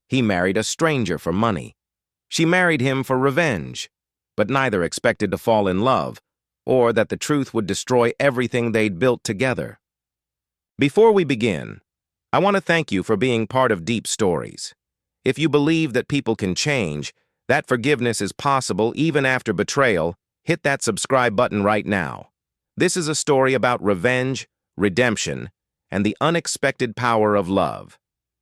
He married a stranger for money. She married him for revenge, but neither expected to fall in love, or that the truth would destroy everything they'd built together. Before we begin, I want to thank you for being part of Deep Stories. If you believe that people can change, that forgiveness is possible even after betrayal, hit that subscribe button right now. This is a story about revenge, redemption, and the unexpected power of love.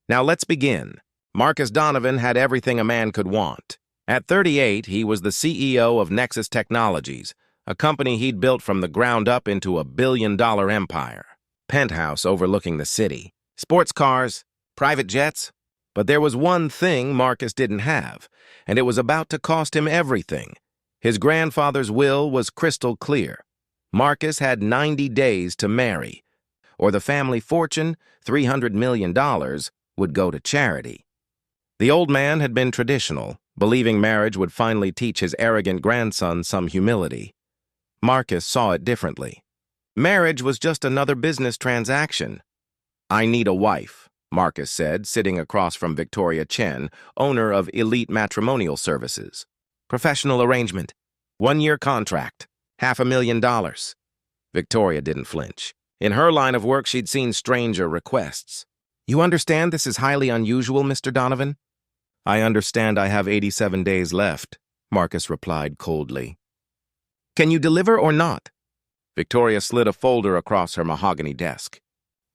Now let's begin. Marcus Donovan had everything a man could want. At 38, he was the CEO of Nexus Technologies, a company he'd built from the ground up into a billion-dollar empire. Penthouse overlooking the city, sports cars, private jets. But there was one thing Marcus didn't have, and it was about to cost him everything. His grandfather's will was crystal clear. Marcus had 90 days to marry, or the family fortune, $300 million, would go to charity. The old man had been traditional, believing marriage would finally teach his arrogant grandson some humility. Marcus saw it differently. Marriage was just another business transaction. "I need a wife," Marcus said, sitting across from Victoria Chen, owner of Elite Matrimonial Services. "Professional arrangement. 1-year contract. $500,000. Victoria didn't flinch. In her line of work, she'd seen stranger requests. "You understand this is highly unusual, Mr. Donovan?" "I understand I have 87 days left," Marcus replied coldly. "Can you deliver or not?" Victoria slid a folder across her mahogany desk.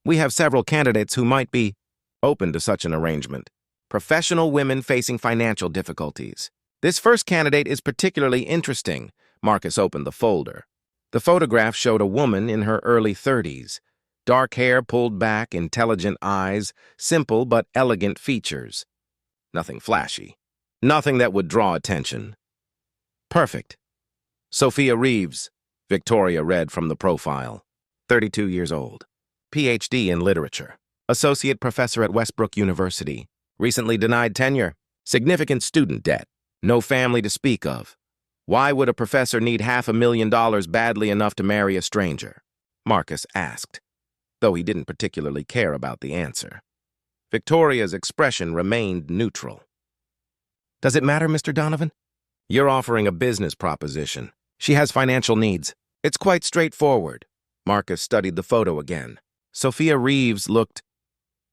"We have several candidates who might be open to such an arrangement. Professional women facing financial difficulties. This first candidate is particularly interesting." Marcus opened the folder. The photograph showed a woman in her early 30s. Dark hair pulled back, intelligent eyes, simple but elegant features. Nothing flashy. Nothing that would draw attention. "Perfect. Sofia Reeves," Victoria read from the profile. 32 years old. PhD in literature. Associate professor at Westbrook University. Recently denied tenure. Significant student debt. No family to speak of. Why would a professor need $500,000 badly enough to marry a stranger? Marcus asked, though he didn't particularly care about the answer. Victoria's expression remained neutral. "Does it matter, Mr. Donovan? You're offering a business proposition. She has financial needs. It's quite straightforward." Marcus studied the photo again. Sofia Reeves looked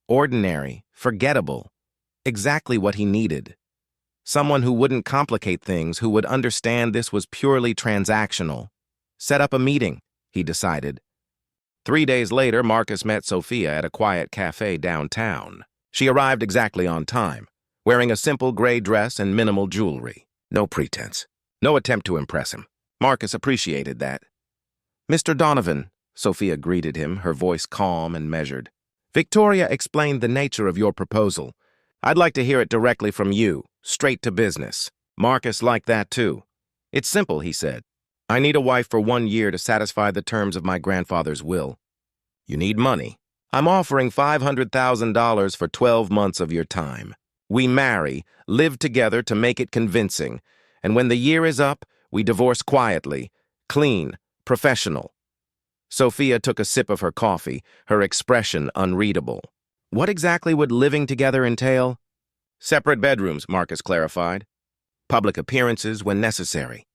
ordinary, forgettable, exactly what he needed. Someone who wouldn't complicate things, who would understand this was purely transactional. Set up a meeting, he decided. 3 days later, Marcus met Sofia at a quiet cafe downtown. She arrived exactly on time, wearing a simple gray dress and minimal jewelry. No pretense. No attempt to impress him. Marcus appreciated that. "Mr. Donovan," Sofia greeted him, her voice calm and measured. "Victoria explained the nature of your proposal. I'd like to hear it directly from you, straight to business." Marcus liked that too. "It's simple," he said. "I need a wife for 1 year to satisfy the terms of my grandfather's will." "You need money. I'm offering $500,000 for 12 months of your time. We marry, live together to make it convincing, and when the year is up, we divorce quietly, clean, professional." Sofia took a sip of her coffee, her expression unreadable. "What exactly would living together entail?" "Separate bedrooms," Marcus clarified. "Public appearances when necessary.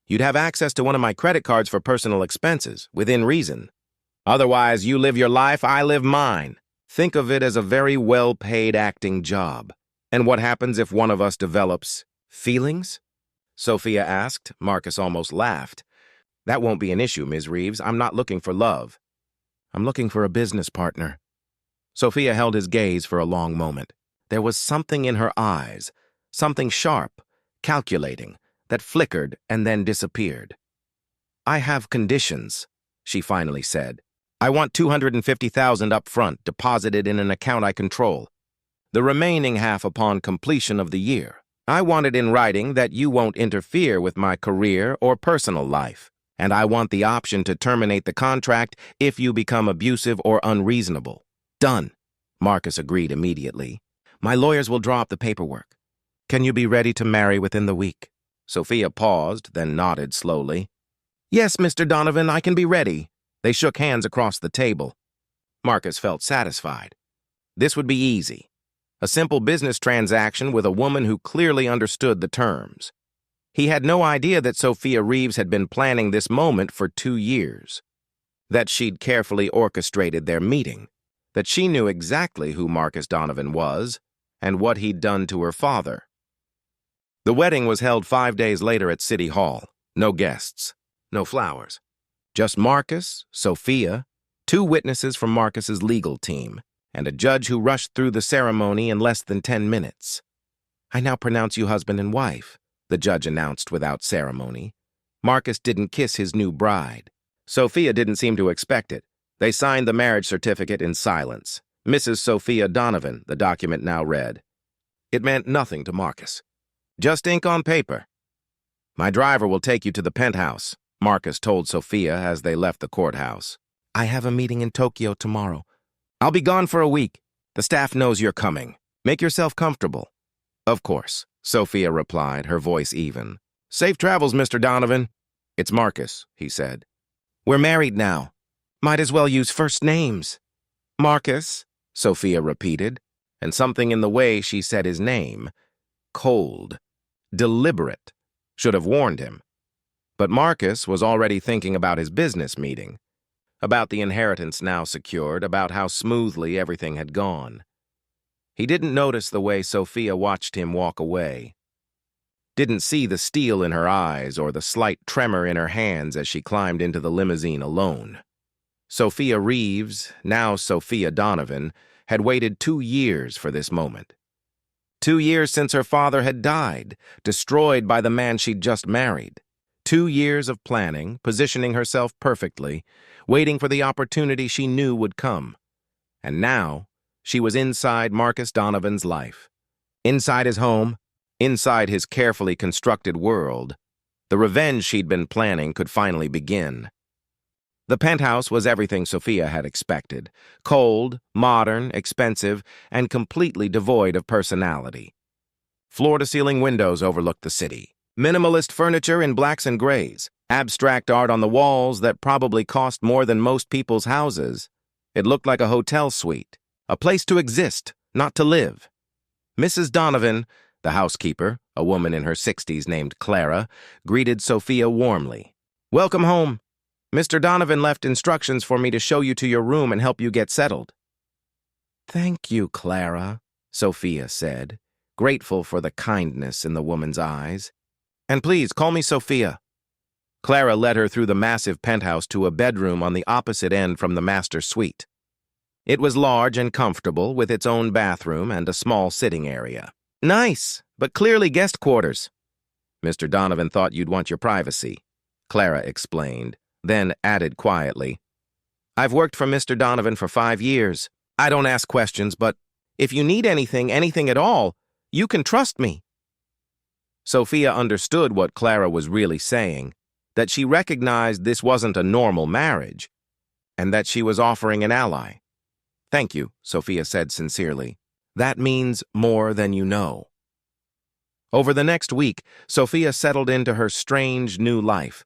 You'd have access to one of my credit cards for personal expenses, within reason. Otherwise, you live your life, I live mine. Think of it as a very well-paid acting job." "And what happens if one of us develops feelings?" Sofia asked. Marcus almost laughed. "That won't be an issue, Ms. Reeves. I'm not looking for love. I'm looking for a business partner." Sofia held his gaze for a long moment. There was something in her eyes, something sharp, calculating, that flickered and then disappeared. "I have conditions," she finally said. "I want $250,000 up front, deposited in an account I control. The remaining half upon completion of the year. I want it in writing that you won't interfere with my career or personal life, and I want the option to terminate the contract if you become abusive or unreasonable." "Done," Marcus agreed immediately. "My lawyers will draw up the paperwork. Can you be ready to marry within the week?" Sofia paused, then nodded slowly. "Yes, Mr. Donovan, I can be ready." They shook hands across the table. Marcus felt satisfied. This would be easy. A simple business transaction with a woman who clearly understood the terms. He had no idea that Sofia Reeves had been planning this moment for 2 years, that she'd carefully orchestrated their meeting, that she knew exactly who Marcus Donovan was and what he'd done to her father. The wedding was held 5 days later at City Hall. No guests, no flowers. Just Marcus, Sofia, 2 witnesses from Marcus's legal team, and a judge who rushed through the ceremony in less than 10 minutes. "I now pronounce you husband and wife," the judge announced without ceremony. Marcus didn't kiss his new bride. Sofia didn't seem to expect it. They signed the marriage certificate in silence. Mrs. Sofia Donovan, the document now read. It meant nothing to Marcus. Just ink on paper. "My driver will take you to the penthouse," Marcus told Sofia as they left the courthouse. "I have a meeting in Tokyo tomorrow. I'll be gone for a week. The staff knows you're coming. Make yourself comfortable." "Of course," Sofia replied, her voice even. "Safe travels, Mr. Donovan." "It's Marcus," he said. "We're married now. Might as well use first names." "Marcus," Sofia repeated, and something in the way she said his name, cold, deliberate, should have warned him. But Marcus was already thinking about his business meeting, about the inheritance now secured, about how smoothly everything had gone. He didn't notice the way Sofia watched him walk away, didn't see the steel in her eyes or the slight tremor in her hands as she climbed into the limousine alone. Sofia Reeves, now Sofia Donovan, had waited 2 years for this moment. 2 years since her father had died, destroyed by the man she'd just married. 2 years of planning, positioning herself perfectly, waiting for the opportunity she knew would come. And now, she was inside Marcus Donovan's life. Inside his home, inside his carefully constructed world. The revenge she'd been planning could finally begin. The penthouse was everything Sofia had expected. Cold, modern, expensive, and completely devoid of personality. Floor-to-ceiling windows overlooked the city. Minimalist furniture in blacks and grays. Abstract art on the walls that probably cost more than most people's houses. It looked like a hotel suite. A place to exist, not to live. Mrs. Donovan, the housekeeper, a woman in her 60s named Clara, greeted Sofia warmly. "Welcome home. Mr. Donovan left instructions for me to show you to your room and help you get settled." "Thank you, Clara," Sofia said, grateful for the kindness in the woman's eyes. "And please, call me Sofia." Clara led her through the massive penthouse to a bedroom on the opposite end from the master suite. It was large and comfortable, with its own bathroom and a small sitting area. "Nice, but clearly guest quarters." "Mr. Donovan thought you'd want your privacy," Clara explained, then added quietly, "I've worked for Mr. Donovan for 5 years. I don't ask questions, but if you need anything at all, you can trust me." Sofia understood what Clara was really saying, that she recognized this wasn't a normal marriage, and that she was offering an ally. "Thank you," Sofia said sincerely. "That means more than you know." Over the next week, Sofia settled into her strange new life.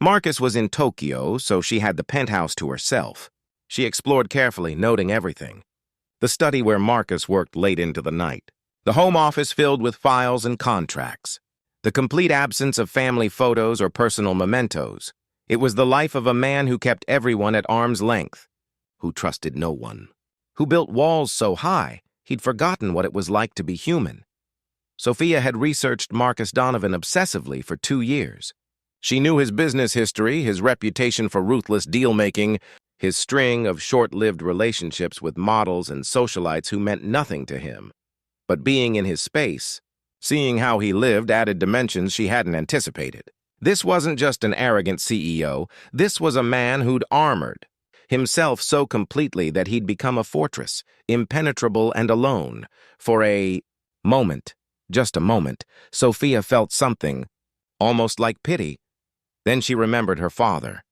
Marcus was in Tokyo, so she had the penthouse to herself. She explored carefully, noting everything. The study where Marcus worked late into the night. The home office filled with files and contracts. The complete absence of family photos or personal mementos. It was the life of a man who kept everyone at arm's length, who trusted no one, who built walls so high he'd forgotten what it was like to be human. Sofia had researched Marcus Donovan obsessively for 2 years. She knew his business history, his reputation for ruthless deal-making, his string of short-lived relationships with models and socialites who meant nothing to him. But being in his space, seeing how he lived, added dimensions she hadn't anticipated. This wasn't just an arrogant CEO. This was a man who'd armored himself so completely that he'd become a fortress, impenetrable and alone. For a moment, just a moment, Sofia felt something, almost like pity. Then she remembered her father.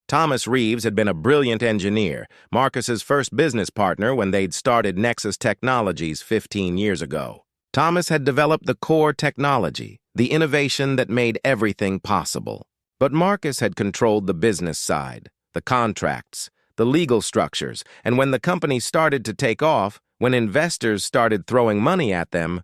Thomas Reeves had been a brilliant engineer, Marcus's first business partner when they'd started Nexus Technologies 15 years ago. Thomas had developed the core technology, the innovation that made everything possible. But Marcus had controlled the business side, the contracts, the legal structures, and when the company started to take off, When investors started throwing money at them,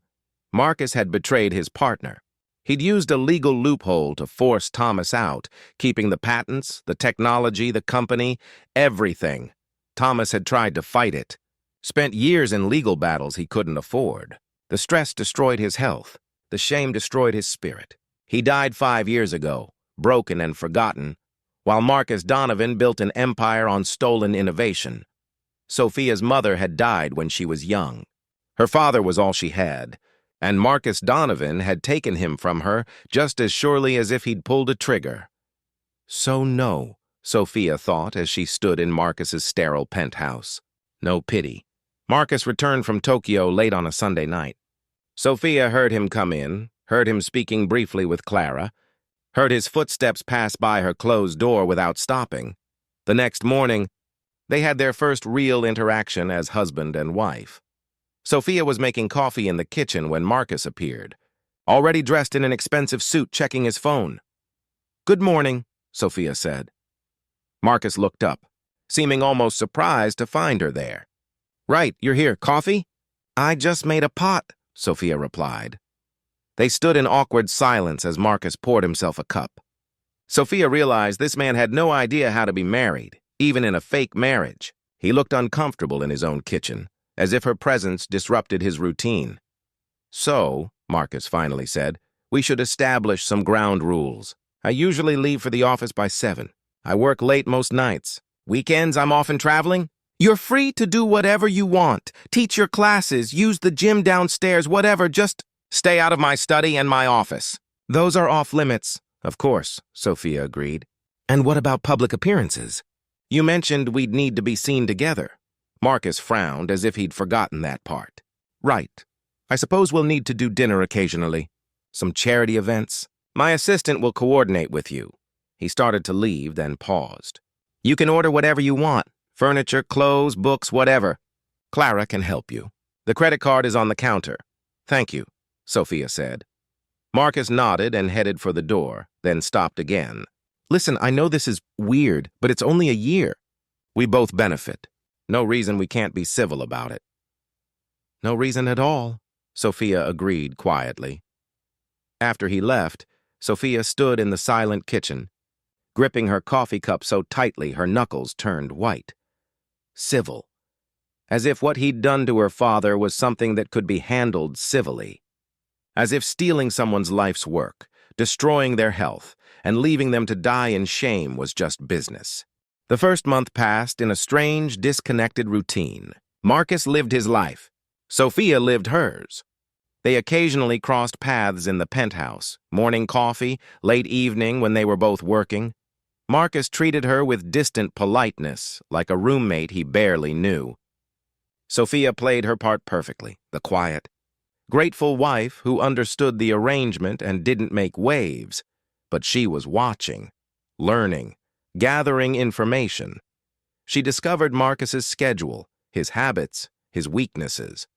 Marcus had betrayed his partner. He'd used a legal loophole to force Thomas out, keeping the patents, the technology, the company, everything. Thomas had tried to fight it. Spent years in legal battles he couldn't afford. The stress destroyed his health. The shame destroyed his spirit. He died 5 years ago, broken and forgotten, while Marcus Donovan built an empire on stolen innovation. Sofia's mother had died when she was young. Her father was all she had, and Marcus Donovan had taken him from her just as surely as if he'd pulled a trigger. So no, Sofia thought as she stood in Marcus's sterile penthouse. No pity. Marcus returned from Tokyo late on a Sunday night. Sofia heard him come in, heard him speaking briefly with Clara, heard his footsteps pass by her closed door without stopping. The next morning, they had their first real interaction as husband and wife. Sofia was making coffee in the kitchen when Marcus appeared, already dressed in an expensive suit, checking his phone. "Good morning," Sofia said. Marcus looked up, seeming almost surprised to find her there. "Right, you're here. Coffee?" "I just made a pot," Sofia replied. They stood in awkward silence as Marcus poured himself a cup. Sofia realized this man had no idea how to be married, even in a fake marriage. He looked uncomfortable in his own kitchen, as if her presence disrupted his routine. "So," Marcus finally said, "we should establish some ground rules. I usually leave for the office by 7. I work late most nights. Weekends, I'm often traveling. You're free to do whatever you want. Teach your classes, use the gym downstairs, whatever, just stay out of my study and my office." "Those are off limits." "Of course," Sofia agreed. "And what about public appearances? You mentioned we'd need to be seen together." Marcus frowned as if he'd forgotten that part. "Right. I suppose we'll need to do dinner occasionally. Some charity events. My assistant will coordinate with you." He started to leave, then paused. "You can order whatever you want. Furniture, clothes, books, whatever. Clara can help you. The credit card is on the counter." "Thank you," Sofia said. Marcus nodded and headed for the door, then stopped again. "Listen, I know this is weird, but it's only a year. We both benefit. No reason we can't be civil about it." "No reason at all," Sofia agreed quietly. After he left, Sofia stood in the silent kitchen, gripping her coffee cup so tightly her knuckles turned white. Civil. As if what he'd done to her father was something that could be handled civilly. As if stealing someone's life's work, destroying their health, and leaving them to die in shame was just business. The first month passed in a strange, disconnected routine. Marcus lived his life. Sofia lived hers. They occasionally crossed paths in the penthouse, morning coffee, late evening when they were both working. Marcus treated her with distant politeness, like a roommate he barely knew. Sofia played her part perfectly, the quiet, grateful wife who understood the arrangement and didn't make waves, but she was watching, learning, gathering information. She discovered Marcus's schedule, his habits, his weaknesses.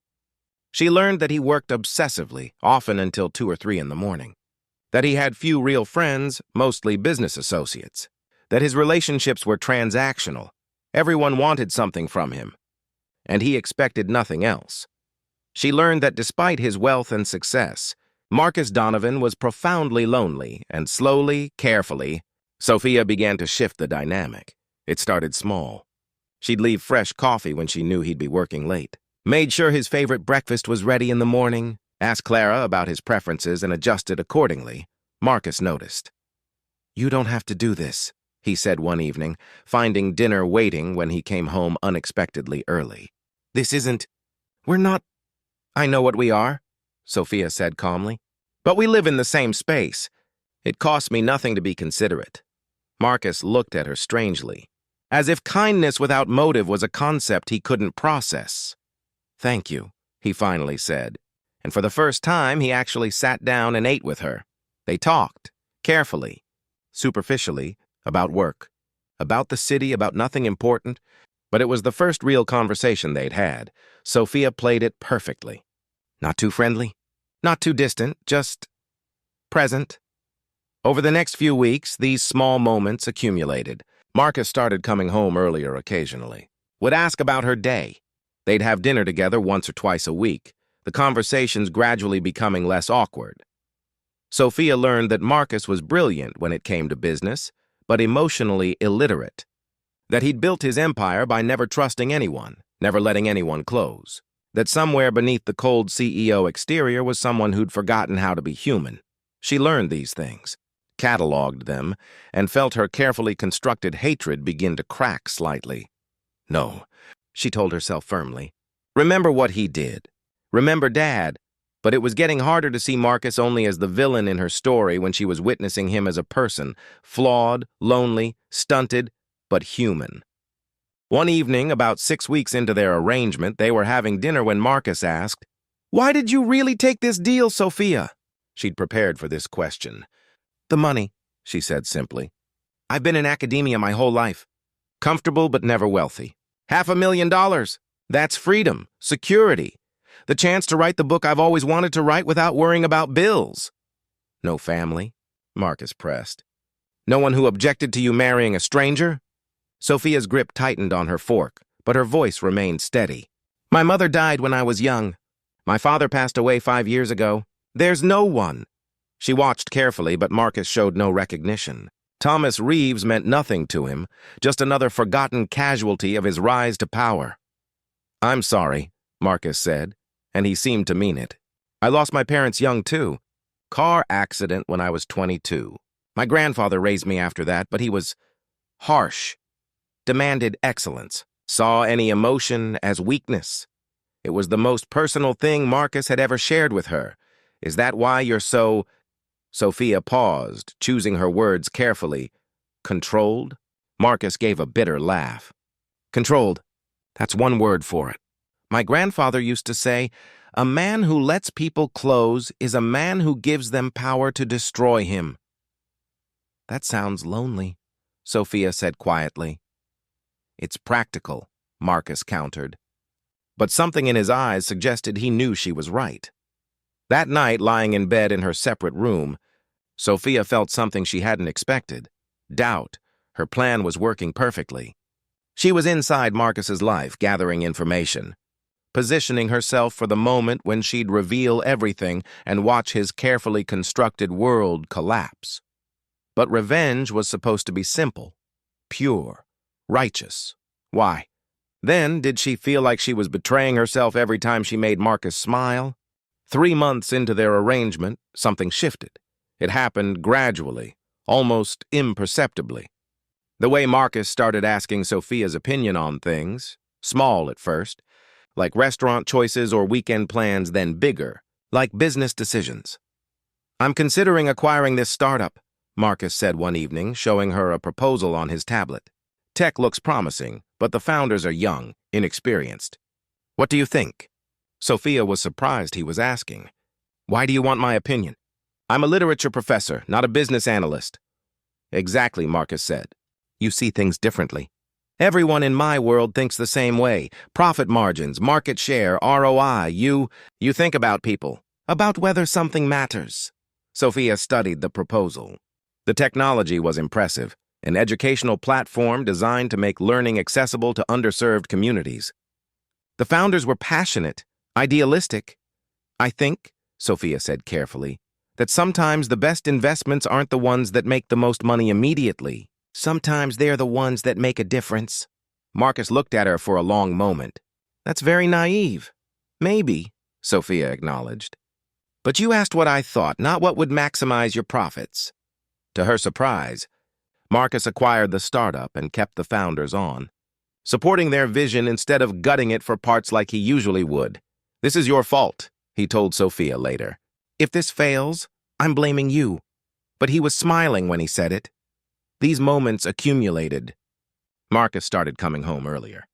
She learned that he worked obsessively, often until 2 or 3 in the morning, that he had few real friends, mostly business associates, that his relationships were transactional. Everyone wanted something from him, and he expected nothing else. She learned that despite his wealth and success, Marcus Donovan was profoundly lonely, and slowly, carefully, Sofia began to shift the dynamic. It started small. She'd leave fresh coffee when she knew he'd be working late, made sure his favorite breakfast was ready in the morning, asked Clara about his preferences and adjusted accordingly. Marcus noticed. "You don't have to do this," he said one evening, finding dinner waiting when he came home unexpectedly early. We're not." "I know what we are," Sofia said calmly. "But we live in the same space. It costs me nothing to be considerate." Marcus looked at her strangely, as if kindness without motive was a concept he couldn't process. "Thank you," he finally said, and for the first time he actually sat down and ate with her. They talked, carefully, superficially, about work, about the city, about nothing important, but it was the first real conversation they'd had. Sofia played it perfectly. Not too friendly, not too distant, just present. Over the next few weeks, these small moments accumulated. Marcus started coming home earlier occasionally, would ask about her day. They'd have dinner together once or twice a week, the conversations gradually becoming less awkward. Sofia learned that Marcus was brilliant when it came to business, but emotionally illiterate. That he'd built his empire by never trusting anyone, never letting anyone close. That somewhere beneath the cold CEO exterior was someone who'd forgotten how to be human. She learned these things, cataloged them, and felt her carefully constructed hatred begin to crack slightly. No, she told herself firmly. Remember what he did. Remember Dad. But it was getting harder to see Marcus only as the villain in her story when she was witnessing him as a person, flawed, lonely, stunted, but human. One evening, about 6 weeks into their arrangement, they were having dinner when Marcus asked, "Why did you really take this deal, Sofia?" She'd prepared for this question. "The money," she said simply. "I've been in academia my whole life. Comfortable but never wealthy. $500,000. That's freedom, security. The chance to write the book I've always wanted to write without worrying about bills." "No family?" Marcus pressed. "No one who objected to you marrying a stranger?" Sofia's grip tightened on her fork, but her voice remained steady. "My mother died when I was young. My father passed away 5 years ago. There's no one." She watched carefully, but Marcus showed no recognition. Thomas Reeves meant nothing to him, just another forgotten casualty of his rise to power. "I'm sorry," Marcus said, and he seemed to mean it. "I lost my parents young, too. Car accident when I was 22. My grandfather raised me after that, but he was harsh, demanded excellence, saw any emotion as weakness. It was the most personal thing Marcus had ever shared with her. Is that why you're so—" Sofia paused, choosing her words carefully. "Controlled?" Marcus gave a bitter laugh. "Controlled. That's one word for it. My grandfather used to say, 'A man who lets people close is a man who gives them power to destroy him.'" "That sounds lonely," Sofia said quietly. "It's practical," Marcus countered. But something in his eyes suggested he knew she was right. That night, lying in bed in her separate room, Sofia felt something she hadn't expected. Doubt. Her plan was working perfectly. She was inside Marcus's life, gathering information, positioning herself for the moment when she'd reveal everything and watch his carefully constructed world collapse. But revenge was supposed to be simple, pure, righteous. Why? Then, did she feel like she was betraying herself every time she made Marcus smile? 3 months into their arrangement, something shifted. It happened gradually, almost imperceptibly. The way Marcus started asking Sofia's opinion on things, small at first, like restaurant choices or weekend plans, then bigger, like business decisions. "I'm considering acquiring this startup," Marcus said one evening, showing her a proposal on his tablet. "Tech looks promising, but the founders are young, inexperienced. What do you think?" Sofia was surprised he was asking. "Why do you want my opinion?" "I'm a literature professor, not a business analyst." "Exactly," Marcus said. "You see things differently. Everyone in my world thinks the same way. Profit margins, market share, ROI. You think about people, about whether something matters." Sofia studied the proposal. The technology was impressive, an educational platform designed to make learning accessible to underserved communities. The founders were passionate, idealistic. "I think," Sofia said carefully, "that sometimes the best investments aren't the ones that make the most money immediately. Sometimes they're the ones that make a difference." Marcus looked at her for a long moment. "That's very naive." "Maybe," Sofia acknowledged. "But you asked what I thought, not what would maximize your profits." To her surprise, Marcus acquired the startup and kept the founders on, supporting their vision instead of gutting it for parts like he usually would. "This is your fault," he told Sofia later. "If this fails, I'm blaming you." But he was smiling when he said it. These moments accumulated. Marcus started coming home earlier.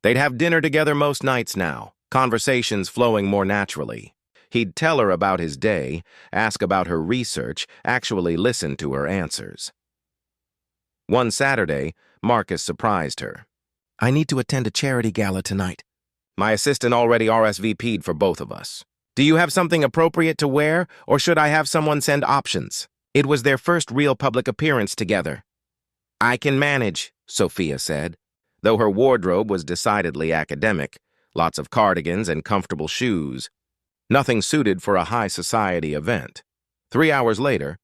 They'd have dinner together most nights now, conversations flowing more naturally. He'd tell her about his day, ask about her research, actually listen to her answers. One Saturday, Marcus surprised her. "I need to attend a charity gala tonight. My assistant already RSVP'd for both of us. Do you have something appropriate to wear, or should I have someone send options?" It was their first real public appearance together. "I can manage," Sofia said. Though her wardrobe was decidedly academic, lots of cardigans and comfortable shoes, nothing suited for a high society event. 3 hours later,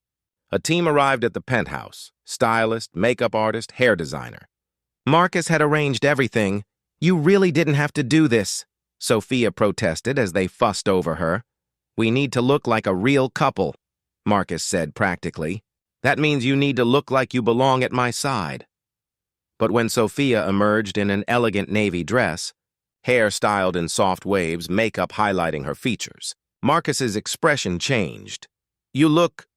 a team arrived at the penthouse: stylist, makeup artist, hair designer. Marcus had arranged everything. "You really didn't have to do this," Sofia protested as they fussed over her. "We need to look like a real couple," Marcus said practically. "That means you need to look like you belong at my side." But when Sofia emerged in an elegant navy dress, hair styled in soft waves, makeup highlighting her features, Marcus's expression changed. "You look,"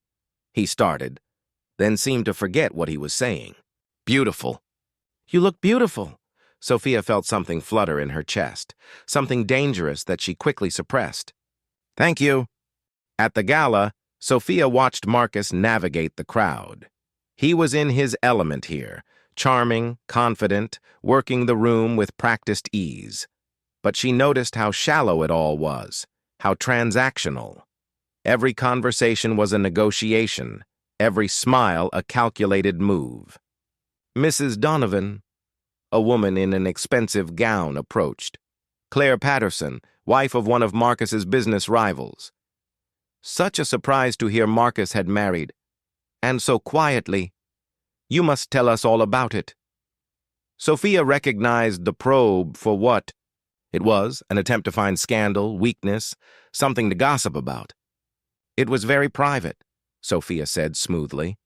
he started, then seemed to forget what he was saying. "Beautiful." "You look beautiful." Sofia felt something flutter in her chest, something dangerous that she quickly suppressed. "Thank you." At the gala, Sofia watched Marcus navigate the crowd. He was in his element here, charming, confident, working the room with practiced ease. But she noticed how shallow it all was, how transactional. Every conversation was a negotiation, every smile a calculated move. Mrs. Donovan, a woman in an expensive gown, approached. Claire Patterson, wife of one of Marcus's business rivals. Such a surprise to hear Marcus had married, and so quietly. "You must tell us all about it." Sofia recognized the probe for what it was: an attempt to find scandal, weakness, something to gossip about. "It was very private," Sofia said smoothly.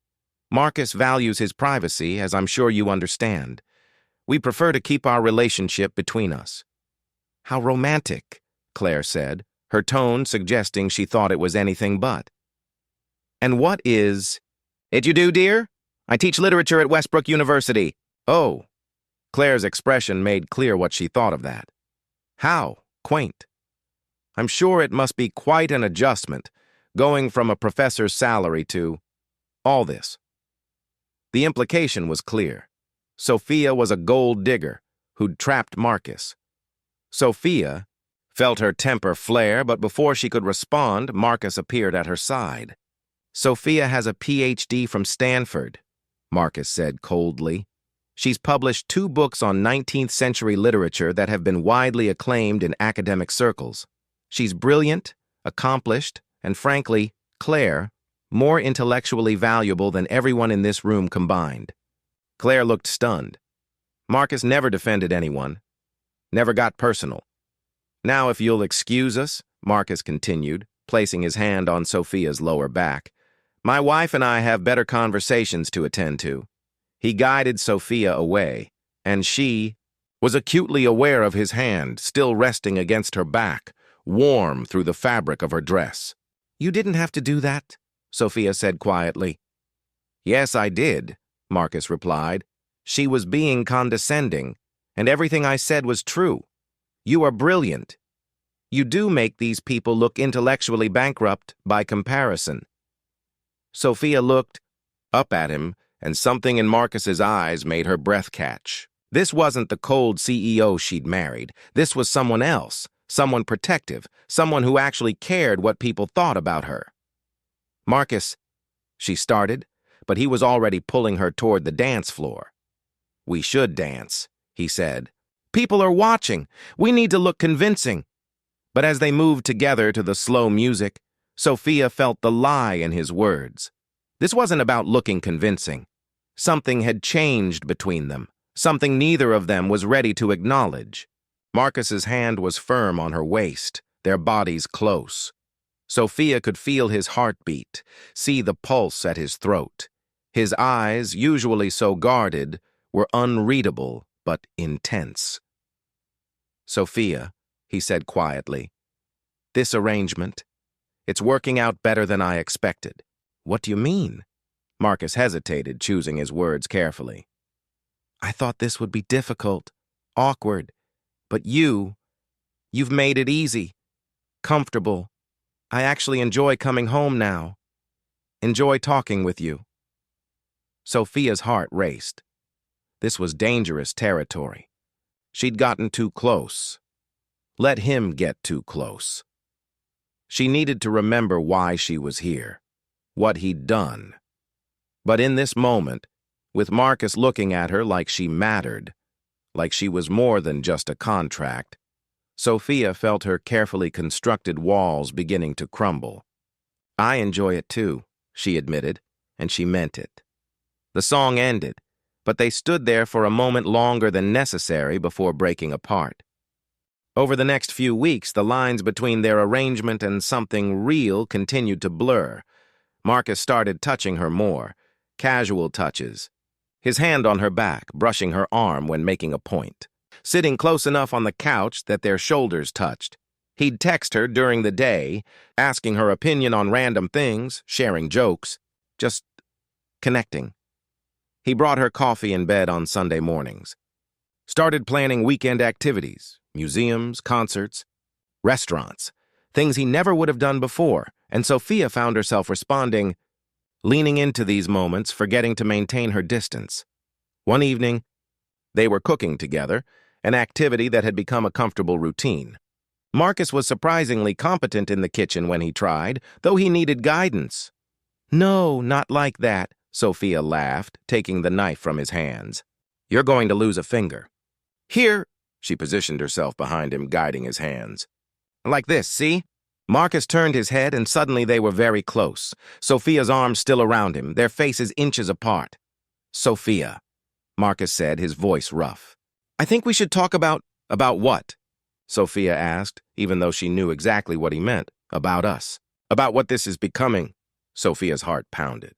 "Marcus values his privacy, as I'm sure you understand. We prefer to keep our relationship between us." "How romantic," Claire said, her tone suggesting she thought it was anything but. "And what is it you do, dear?" "I teach literature at Westbrook University." "Oh." Claire's expression made clear what she thought of that. "How quaint." "I'm sure it must be quite an adjustment, going from a professor's salary to all this." The implication was clear. Sofia was a gold digger who'd trapped Marcus. Sofia felt her temper flare, but before she could respond, Marcus appeared at her side. "Sofia has a PhD from Stanford," Marcus said coldly. "She's published 2 books on 19th century literature that have been widely acclaimed in academic circles. She's brilliant, accomplished, and frankly, Claire, more intellectually valuable than everyone in this room combined." Claire looked stunned. Marcus never defended anyone, never got personal. "Now, if you'll excuse us," Marcus continued, placing his hand on Sofia's lower back, "my wife and I have better conversations to attend to." He guided Sofia away, and she was acutely aware of his hand still resting against her back, warm through the fabric of her dress. "You didn't have to do that," Sofia said quietly. "Yes, I did," Marcus replied. "She was being condescending, and everything I said was true. You are brilliant. You do make these people look intellectually bankrupt by comparison." Sofia looked up at him, and something in Marcus's eyes made her breath catch. This wasn't the cold CEO she'd married. This was someone else, someone protective, someone who actually cared what people thought about her. "Marcus," she started, but he was already pulling her toward the dance floor. "We should dance," he said. "People are watching. We need to look convincing." But as they moved together to the slow music, Sofia felt the lie in his words. This wasn't about looking convincing. Something had changed between them, something neither of them was ready to acknowledge. Marcus's hand was firm on her waist, their bodies close. Sofia could feel his heartbeat, see the pulse at his throat. His eyes, usually so guarded, were unreadable but intense. "Sofia," he said quietly, "this arrangement, it's working out better than I expected." "What do you mean?" Marcus hesitated, choosing his words carefully. "I thought this would be difficult, awkward, but you've made it easy, comfortable. I actually enjoy coming home now. Enjoy talking with you." Sofia's heart raced. This was dangerous territory. She'd gotten too close. Let him get too close. She needed to remember why she was here, what he'd done. But in this moment, with Marcus looking at her like she mattered, like she was more than just a contract, Sofia felt her carefully constructed walls beginning to crumble. "I enjoy it too," she admitted, and she meant it. The song ended, but they stood there for a moment longer than necessary before breaking apart. Over the next few weeks, the lines between their arrangement and something real continued to blur. Marcus started touching her more, casual touches, his hand on her back, brushing her arm when making a point, sitting close enough on the couch that their shoulders touched. He'd text her during the day, asking her opinion on random things, sharing jokes, just connecting. He brought her coffee in bed on Sunday mornings, started planning weekend activities, museums, concerts, restaurants, things he never would have done before, and Sofia found herself responding, leaning into these moments, forgetting to maintain her distance. One evening, they were cooking together, an activity that had become a comfortable routine. Marcus was surprisingly competent in the kitchen when he tried, though he needed guidance. "No, not like that," Sofia laughed, taking the knife from his hands. "You're going to lose a finger." "Here," she positioned herself behind him, guiding his hands. "Like this, see?" Marcus turned his head, and suddenly they were very close, Sofia's arms still around him, their faces inches apart. "Sofia," Marcus said, his voice rough. "I think we should talk about what?" Sofia asked, even though she knew exactly what he meant. "About us. About what this is becoming." Sofia's heart pounded.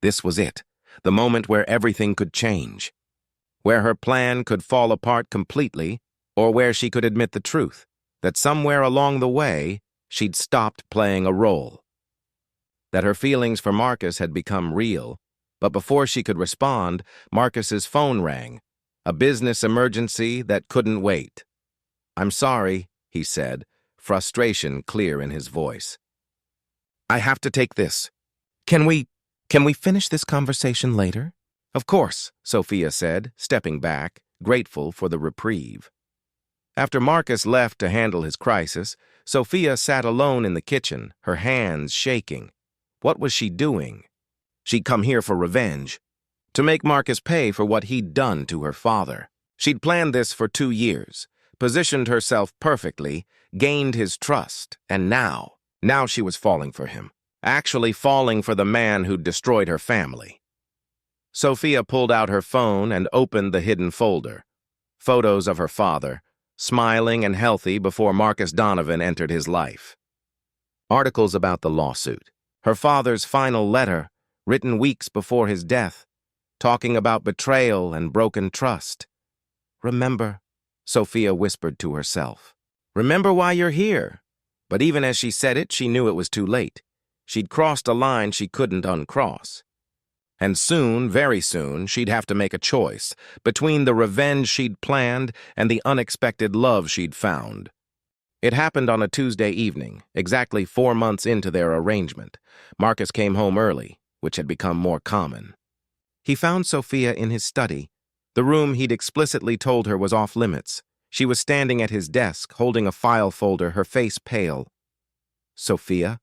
This was it, the moment where everything could change, where her plan could fall apart completely, or where she could admit the truth, that somewhere along the way, she'd stopped playing a role. That her feelings for Marcus had become real, but before she could respond, Marcus's phone rang, a business emergency that couldn't wait. "I'm sorry," he said, frustration clear in his voice. "I have to take this. Can we finish this conversation later?" "Of course," Sofia said, stepping back, grateful for the reprieve. After Marcus left to handle his crisis, Sofia sat alone in the kitchen, her hands shaking. What was she doing? She'd come here for revenge, to make Marcus pay for what he'd done to her father. She'd planned this for 2 years, positioned herself perfectly, gained his trust, and now she was falling for him, actually falling for the man who'd destroyed her family. Sofia pulled out her phone and opened the hidden folder. Photos of her father, smiling and healthy before Marcus Donovan entered his life. Articles about the lawsuit. Her father's final letter, written weeks before his death, talking about betrayal and broken trust. "Remember," Sofia whispered to herself. "Remember why you're here." But even as she said it, she knew it was too late. She'd crossed a line she couldn't uncross. And soon, very soon, she'd have to make a choice between the revenge she'd planned and the unexpected love she'd found. It happened on a Tuesday evening, exactly 4 months into their arrangement. Marcus came home early, which had become more common. He found Sofia in his study, the room he'd explicitly told her was off limits. She was standing at his desk, holding a file folder, her face pale. "Sofia?"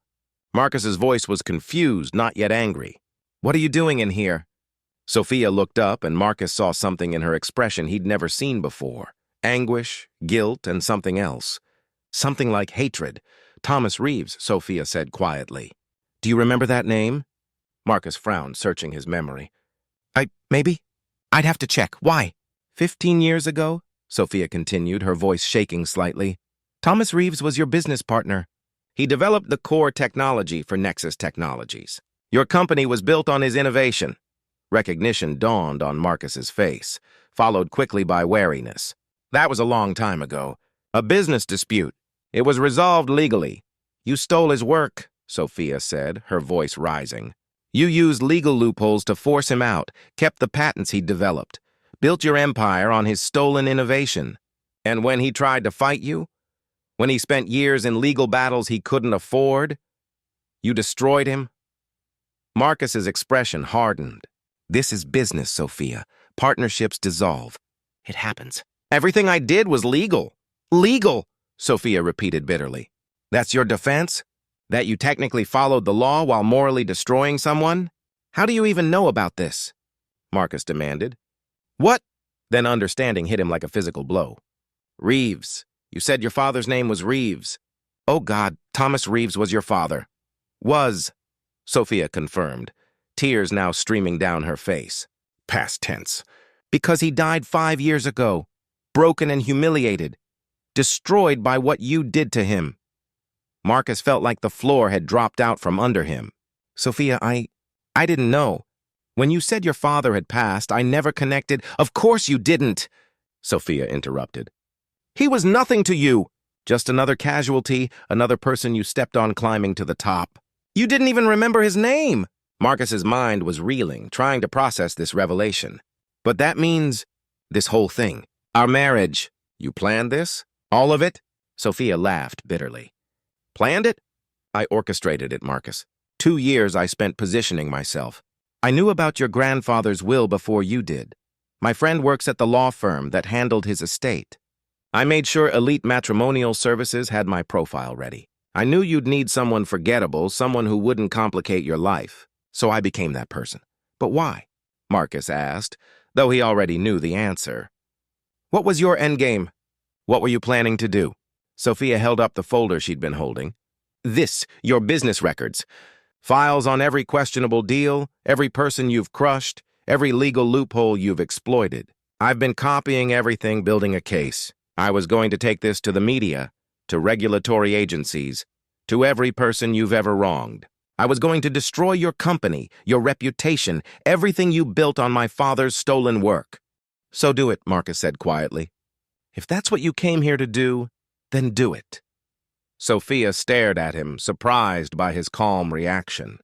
Marcus's voice was confused, not yet angry. "What are you doing in here?" Sofia looked up, and Marcus saw something in her expression he'd never seen before. Anguish, guilt, and something else. Something like hatred. "Thomas Reeves," Sofia said quietly. "Do you remember that name?" Marcus frowned, searching his memory. Maybe? I'd have to check. Why?" 15 years ago," Sofia continued, her voice shaking slightly, "Thomas Reeves was your business partner. He developed the core technology for Nexus Technologies. Your company was built on his innovation." Recognition dawned on Marcus's face, followed quickly by wariness. "That was a long time ago. A business dispute. It was resolved legally." "You stole his work," Sofia said, her voice rising. "You used legal loopholes to force him out, kept the patents he'd developed, built your empire on his stolen innovation. And when he tried to fight you, when he spent years in legal battles he couldn't afford, you destroyed him?" Marcus's expression hardened. "This is business, Sofia. Partnerships dissolve. It happens." "Everything I did was legal." "Legal," Sofia repeated bitterly. "That's your defense? That you technically followed the law while morally destroying someone? How do you even know about this?" Marcus demanded. "What?" Then understanding hit him like a physical blow. "Reeves, You said your father's name was Reeves. Oh God, Thomas Reeves was your father. Was, Sofia confirmed, tears now streaming down her face. Past tense. Because he died 5 years ago, broken and humiliated, destroyed by what you did to him. Marcus felt like the floor had dropped out from under him. Sofia, I didn't know. When you said your father had passed, I never connected. Of course you didn't, Sofia interrupted. He was nothing to you. Just another casualty, another person you stepped on climbing to the top. You didn't even remember his name. Marcus's mind was reeling, trying to process this revelation. But that means this whole thing. Our marriage. You planned this? All of it? Sofia laughed bitterly. Planned it? I orchestrated it, Marcus. 2 years I spent positioning myself. I knew about your grandfather's will before you did. My friend works at the law firm that handled his estate. I made sure Elite Matrimonial Services had my profile ready. I knew you'd need someone forgettable, someone who wouldn't complicate your life. So I became that person. But why? Marcus asked, though he already knew the answer. What was your endgame? What were you planning to do? Sofia held up the folder she'd been holding. This, your business records. Files on every questionable deal, every person you've crushed, every legal loophole you've exploited. I've been copying everything, building a case. I was going to take this to the media, to regulatory agencies, to every person you've ever wronged. I was going to destroy your company, your reputation, everything you built on my father's stolen work. So do it, Marcus said quietly. If that's what you came here to do, then do it. Sofia stared at him, surprised by his calm reaction.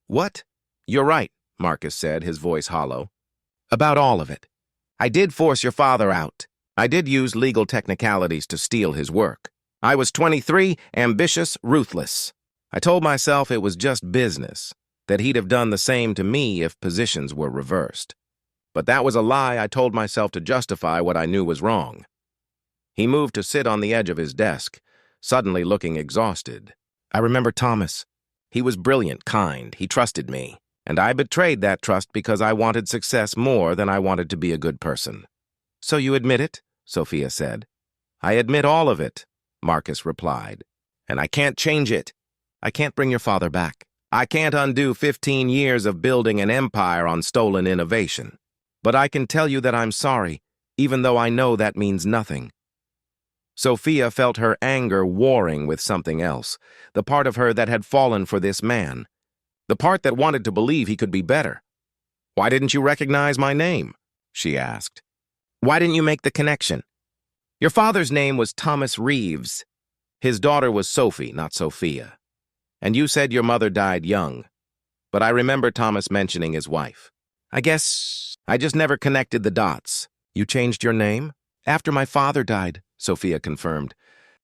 What? You're right, Marcus said, his voice hollow. About all of it. I did force your father out. I did use legal technicalities to steal his work. I was 23, ambitious, ruthless. I told myself it was just business, that he'd have done the same to me if positions were reversed. But that was a lie I told myself to justify what I knew was wrong. He moved to sit on the edge of his desk, suddenly looking exhausted. I remember Thomas. He was brilliant, kind, he trusted me, and I betrayed that trust because I wanted success more than I wanted to be a good person. So you admit it? Sofia said. I admit all of it, Marcus replied. And I can't change it. I can't bring your father back. I can't undo 15 years of building an empire on stolen innovation. But I can tell you that I'm sorry, even though I know that means nothing. Sofia felt her anger warring with something else, the part of her that had fallen for this man, the part that wanted to believe he could be better. Why didn't you recognize my name? She asked. Why didn't you make the connection? Your father's name was Thomas Reeves. His daughter was Sophie, not Sofia. And you said your mother died young. But I remember Thomas mentioning his wife. I guess I just never connected the dots. You changed your name? After my father died, Sofia confirmed.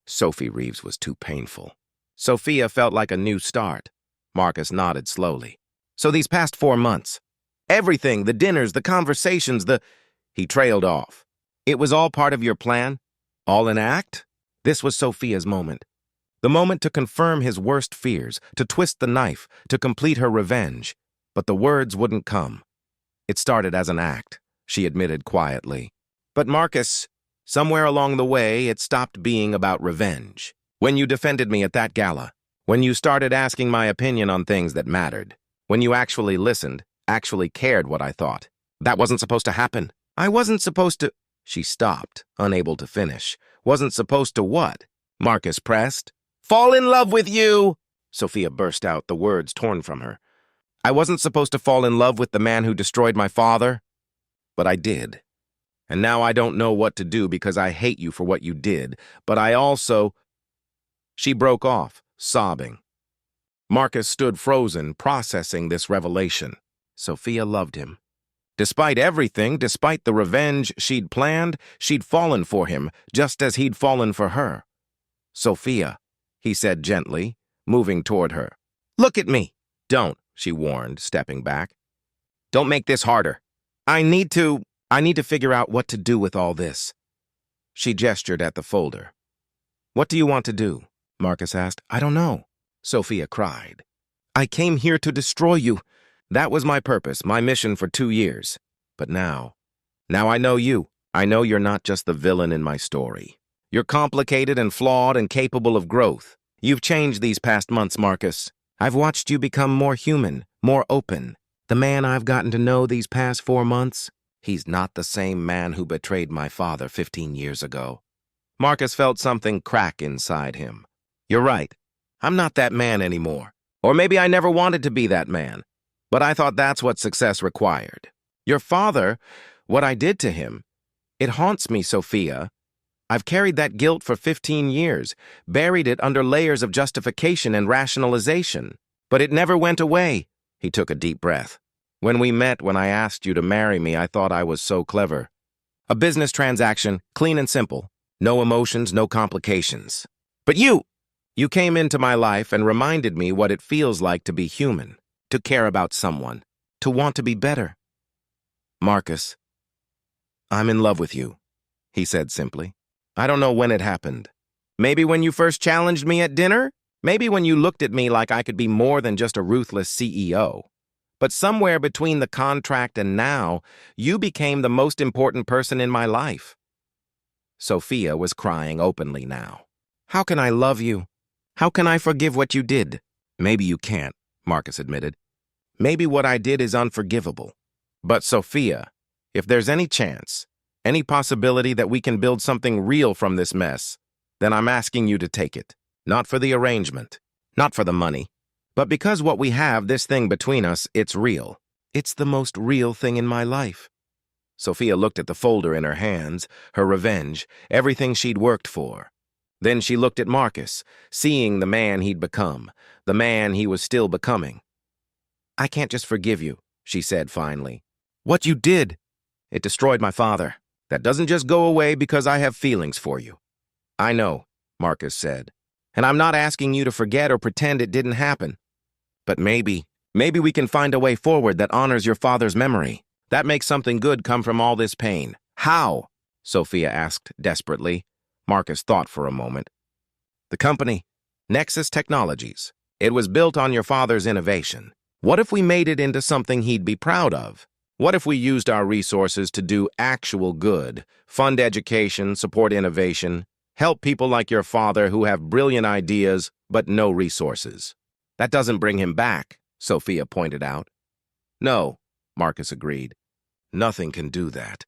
Sophie Reeves was too painful. Sofia felt like a new start. Marcus nodded slowly. So these past 4 months, everything, the dinners, the conversations, He trailed off. It was all part of your plan? All an act? This was Sofia's moment. The moment to confirm his worst fears, to twist the knife, to complete her revenge. But the words wouldn't come. It started as an act, she admitted quietly. But Marcus, somewhere along the way, it stopped being about revenge. When you defended me at that gala, when you started asking my opinion on things that mattered, when you actually listened, actually cared what I thought. That wasn't supposed to happen. I wasn't supposed to... She stopped, unable to finish. Wasn't supposed to what? Marcus pressed. Fall in love with you! Sofia burst out, the words torn from her. I wasn't supposed to fall in love with the man who destroyed my father, but I did. And now I don't know what to do because I hate you for what you did, but I also... She broke off, sobbing. Marcus stood frozen, processing this revelation. Sofia loved him. Despite everything, despite the revenge she'd planned, she'd fallen for him, just as he'd fallen for her. Sofia, he said gently, moving toward her. Look at me. Don't, she warned, stepping back. Don't make this harder. I need to figure out what to do with all this. She gestured at the folder. What do you want to do? Marcus asked. I don't know. Sofia cried. I came here to destroy you. That was my purpose, my mission for 2 years. But now I know you. I know you're not just the villain in my story. You're complicated and flawed and capable of growth. You've changed these past months, Marcus. I've watched you become more human, more open. The man I've gotten to know these past 4 months, he's not the same man who betrayed my father 15 years ago. Marcus felt something crack inside him. You're right. I'm not that man anymore. Or maybe I never wanted to be that man. But I thought that's what success required. Your father, what I did to him, it haunts me, Sofia. I've carried that guilt for 15 years, buried it under layers of justification and rationalization. But it never went away. He took a deep breath. When we met, when I asked you to marry me, I thought I was so clever. A business transaction, clean and simple. No emotions, no complications. But you came into my life and reminded me what it feels like to be human, to care about someone, to want to be better. Marcus, I'm in love with you, he said simply. I don't know when it happened. Maybe when you first challenged me at dinner? Maybe when you looked at me like I could be more than just a ruthless CEO. But somewhere between the contract and now, you became the most important person in my life. Sofia was crying openly now. How can I love you? How can I forgive what you did? Maybe you can't, Marcus admitted. Maybe what I did is unforgivable. But Sofia, if there's any chance, any possibility that we can build something real from this mess, then I'm asking you to take it. Not for the arrangement, not for the money, but because what we have, this thing between us, it's real. It's the most real thing in my life. Sofia looked at the folder in her hands, her revenge, everything she'd worked for. Then she looked at Marcus, seeing the man he'd become, the man he was still becoming. I can't just forgive you, she said finally. What you did, it destroyed my father. That doesn't just go away because I have feelings for you. I know, Marcus said. And I'm not asking you to forget or pretend it didn't happen. But maybe we can find a way forward that honors your father's memory. That makes something good come from all this pain. How? Sofia asked desperately. Marcus thought for a moment. The company, Nexus Technologies. It was built on your father's innovation. What if we made it into something he'd be proud of? What if we used our resources to do actual good, fund education, support innovation, help people like your father who have brilliant ideas but no resources? That doesn't bring him back, Sofia pointed out. No, Marcus agreed. Nothing can do that.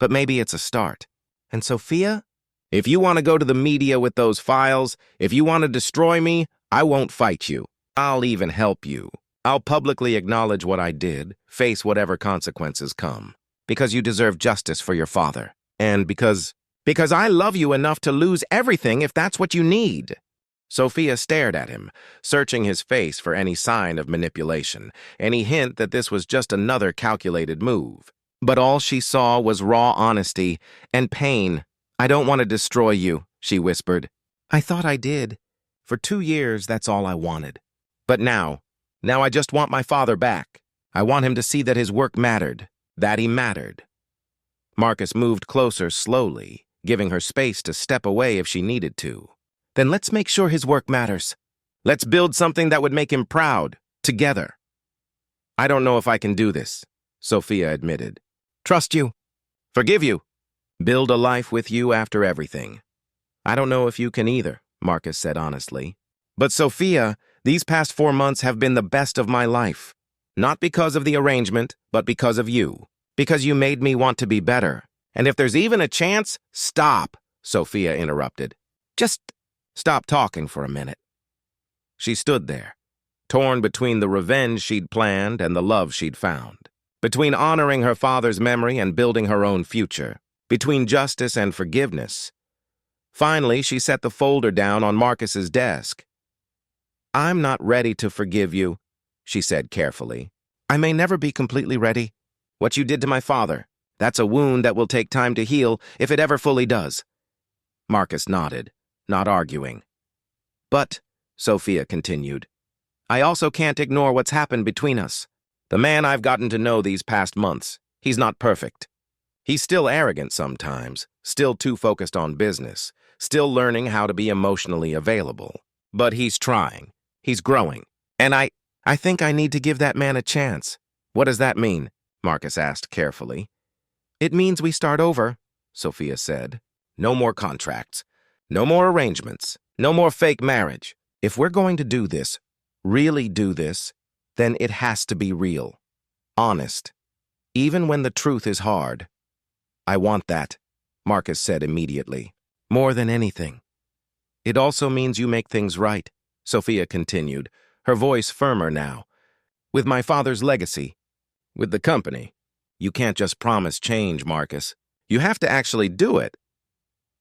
But maybe it's a start. And Sofia, if you want to go to the media with those files, if you want to destroy me, I won't fight you. I'll even help you. I'll publicly acknowledge what I did, face whatever consequences come. Because you deserve justice for your father. And because I love you enough to lose everything if that's what you need. Sofia stared at him, searching his face for any sign of manipulation, any hint that this was just another calculated move. But all she saw was raw honesty and pain. I don't want to destroy you, she whispered. I thought I did. For 2 years, that's all I wanted. But now I just want my father back. I want him to see that his work mattered, that he mattered. Marcus moved closer slowly, giving her space to step away if she needed to. Then let's make sure his work matters. Let's build something that would make him proud, together. I don't know if I can do this, Sofia admitted. Trust you. Forgive you. Build a life with you after everything. I don't know if you can either, Marcus said honestly. But Sofia, these past 4 months have been the best of my life. Not because of the arrangement, but because of you. Because you made me want to be better. And if there's even a chance, stop, Sofia interrupted. Just stop talking for a minute. She stood there, torn between the revenge she'd planned and the love she'd found. Between honoring her father's memory and building her own future. Between justice and forgiveness. Finally, she set the folder down on Marcus's desk. I'm not ready to forgive you, she said carefully. I may never be completely ready. What you did to my father, that's a wound that will take time to heal if it ever fully does. Marcus nodded, not arguing. But, Sofia continued, I also can't ignore what's happened between us. The man I've gotten to know these past months, he's not perfect. He's still arrogant sometimes, still too focused on business, still learning how to be emotionally available. But he's trying. He's growing. And I think I need to give that man a chance. What does that mean? Marcus asked carefully. It means we start over, Sofia said. No more contracts. No more arrangements. No more fake marriage. If we're going to do this, really do this, then it has to be real. Honest. Even when the truth is hard. I want that, Marcus said immediately. More than anything. It also means you make things right, Sofia continued, her voice firmer now. With my father's legacy. With the company. You can't just promise change, Marcus. You have to actually do it.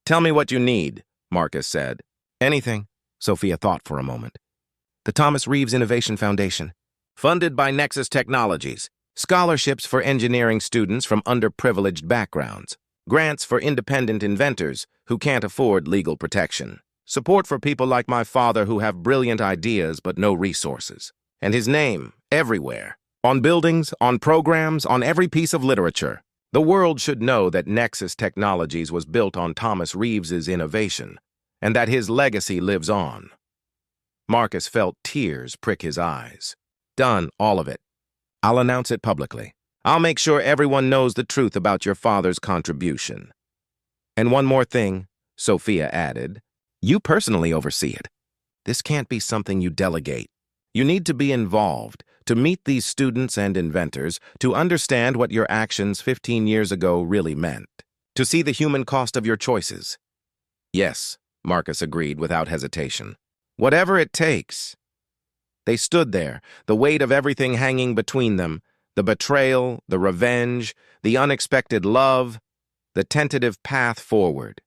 Tell me what you need, Marcus said. Anything, Sofia thought for a moment. The Thomas Reeves Innovation Foundation. Funded by Nexus Technologies. Scholarships for engineering students from underprivileged backgrounds. Grants for independent inventors who can't afford legal protection. Support for people like my father who have brilliant ideas but no resources. And his name, everywhere. On buildings, on programs, on every piece of literature. The world should know that Nexus Technologies was built on Thomas Reeves's innovation, and that his legacy lives on. Marcus felt tears prick his eyes. Done, all of it. I'll announce it publicly. I'll make sure everyone knows the truth about your father's contribution. And one more thing, Sofia added. You personally oversee it. This can't be something you delegate. You need to be involved, to meet these students and inventors, to understand what your actions 15 years ago really meant, to see the human cost of your choices. Yes, Marcus agreed without hesitation. Whatever it takes. They stood there, the weight of everything hanging between them, the betrayal, the revenge, the unexpected love, the tentative path forward.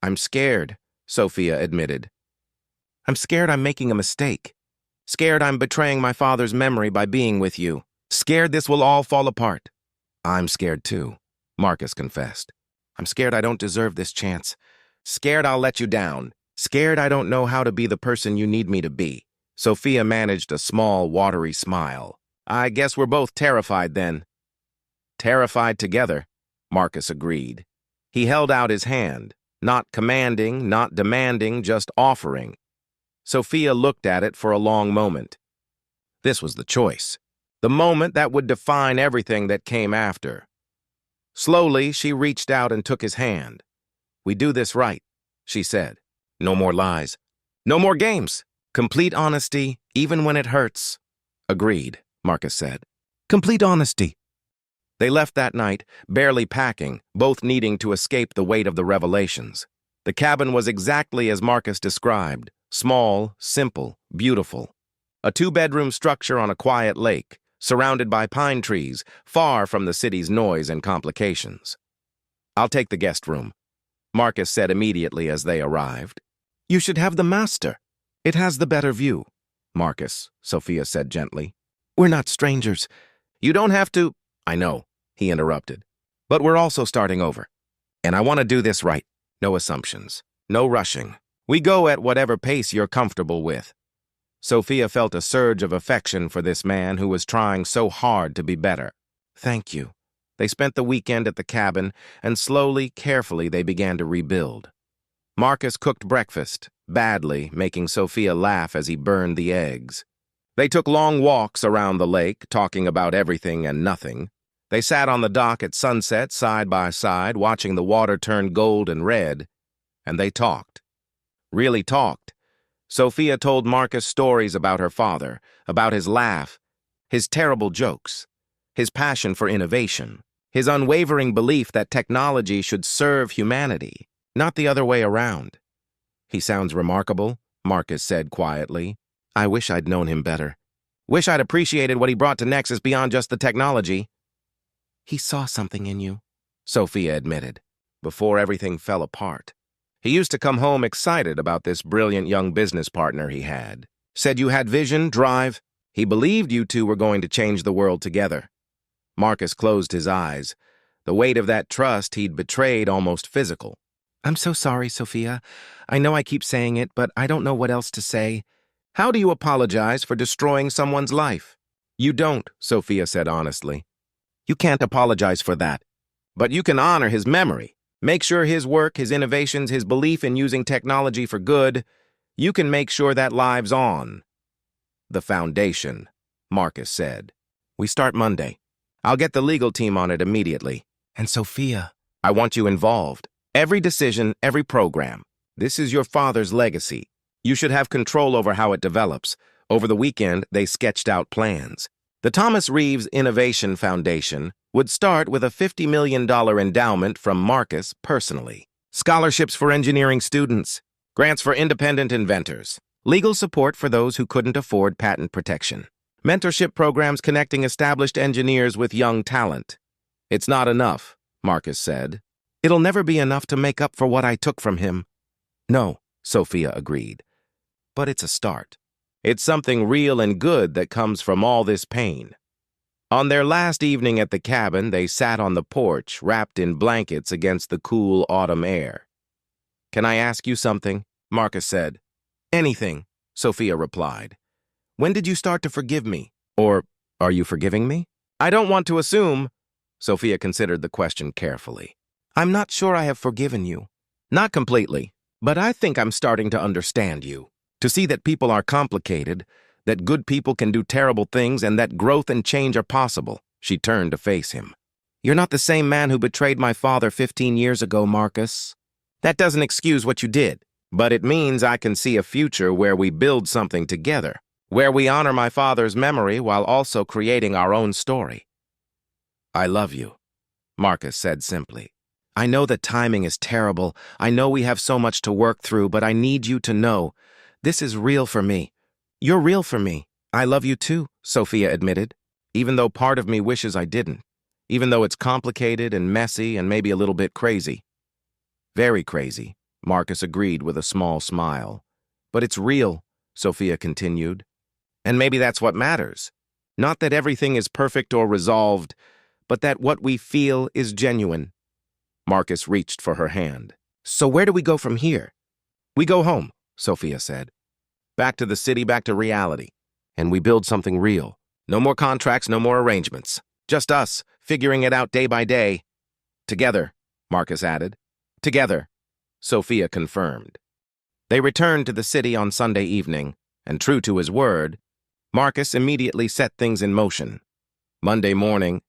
I'm scared, Sofia admitted. I'm scared I'm making a mistake. Scared I'm betraying my father's memory by being with you. Scared this will all fall apart. I'm scared too, Marcus confessed. I'm scared I don't deserve this chance. Scared I'll let you down. Scared I don't know how to be the person you need me to be. Sofia managed a small, watery smile. I guess we're both terrified then. Terrified together, Marcus agreed. He held out his hand, not commanding, not demanding, just offering. Sofia looked at it for a long moment. This was the choice. The moment that would define everything that came after. Slowly, she reached out and took his hand. We do this right, she said. No more lies. No more games. Complete honesty, even when it hurts. Agreed, Marcus said. Complete honesty. They left that night, barely packing, both needing to escape the weight of the revelations. The cabin was exactly as Marcus described. Small, simple, beautiful. A two-bedroom structure on a quiet lake, surrounded by pine trees, far from the city's noise and complications. I'll take the guest room, Marcus said immediately as they arrived. You should have the master. It has the better view, Marcus, Sofia said gently. We're not strangers. You don't have to... I know, he interrupted. But we're also starting over. And I want to do this right. No assumptions. No rushing. We go at whatever pace you're comfortable with. Sofia felt a surge of affection for this man who was trying so hard to be better. Thank you. They spent the weekend at the cabin, and slowly, carefully, they began to rebuild. Marcus cooked breakfast, badly, making Sofia laugh as he burned the eggs. They took long walks around the lake, talking about everything and nothing. They sat on the dock at sunset, side by side, watching the water turn gold and red, and they talked. Really talked. Sofia told Marcus stories about her father, about his laugh, his terrible jokes, his passion for innovation, his unwavering belief that technology should serve humanity, not the other way around. He sounds remarkable, Marcus said quietly. I wish I'd known him better. Wish I'd appreciated what he brought to Nexus beyond just the technology. He saw something in you, Sofia admitted, before everything fell apart. He used to come home excited about this brilliant young business partner he had. Said you had vision, drive. He believed you two were going to change the world together. Marcus closed his eyes. The weight of that trust he'd betrayed almost physical. I'm so sorry, Sofia. I know I keep saying it, but I don't know what else to say. How do you apologize for destroying someone's life? You don't, Sofia said honestly. You can't apologize for that. But you can honor his memory. Make sure his work, his innovations, his belief in using technology for good, you can make sure that lives on. The foundation, Marcus said. We start Monday. I'll get the legal team on it immediately. And Sofia, I want you involved. Every decision, every program. This is your father's legacy. You should have control over how it develops. Over the weekend, they sketched out plans. The Thomas Reeves Innovation Foundation would start with a $50 million endowment from Marcus personally. Scholarships for engineering students, grants for independent inventors, legal support for those who couldn't afford patent protection, mentorship programs connecting established engineers with young talent. It's not enough, Marcus said. It'll never be enough to make up for what I took from him. No, Sofia agreed. But it's a start. It's something real and good that comes from all this pain. On their last evening at the cabin, they sat on the porch, wrapped in blankets against the cool autumn air. Can I ask you something? Marcus said. Anything, Sofia replied. When did you start to forgive me? Or are you forgiving me? I don't want to assume. Sofia considered the question carefully. I'm not sure I have forgiven you. Not completely, but I think I'm starting to understand you. To see that people are complicated, that good people can do terrible things, and that growth and change are possible. She turned to face him. You're not the same man who betrayed my father 15 years ago, Marcus. That doesn't excuse what you did, but it means I can see a future where we build something together, where we honor my father's memory while also creating our own story. I love you, Marcus said simply. I know that timing is terrible. I know we have so much to work through, but I need you to know this is real for me. You're real for me. I love you too, Sofia admitted, even though part of me wishes I didn't, even though it's complicated and messy and maybe a little bit crazy. Very crazy, Marcus agreed with a small smile. But it's real, Sofia continued. And maybe that's what matters. Not that everything is perfect or resolved, but that what we feel is genuine. Marcus reached for her hand. So where do we go from here? We go home, Sofia said. Back to the city, back to reality. And we build something real. No more contracts, no more arrangements. Just us, figuring it out day by day. Together, Marcus added. Together, Sofia confirmed. They returned to the city on Sunday evening, and true to his word, Marcus immediately set things in motion. Monday morning,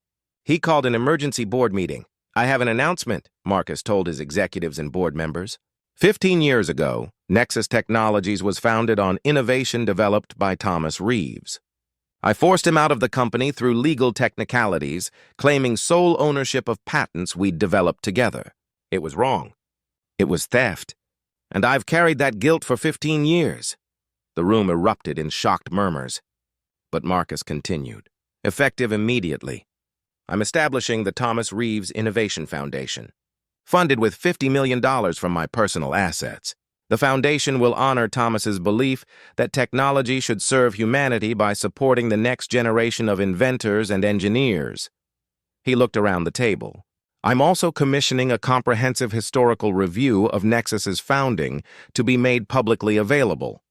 he called an emergency board meeting. I have an announcement, Marcus told his executives and board members. 15 years ago, Nexus Technologies was founded on innovation developed by Thomas Reeves. I forced him out of the company through legal technicalities, claiming sole ownership of patents we'd developed together. It was wrong. It was theft. And I've carried that guilt for 15 years. The room erupted in shocked murmurs. But Marcus continued. Effective immediately. I'm establishing the Thomas Reeves Innovation Foundation. Funded with $50 million from my personal assets. The foundation will honor Thomas's belief that technology should serve humanity by supporting the next generation of inventors and engineers. He looked around the table. I'm also commissioning a comprehensive historical review of Nexus's founding to be made publicly available.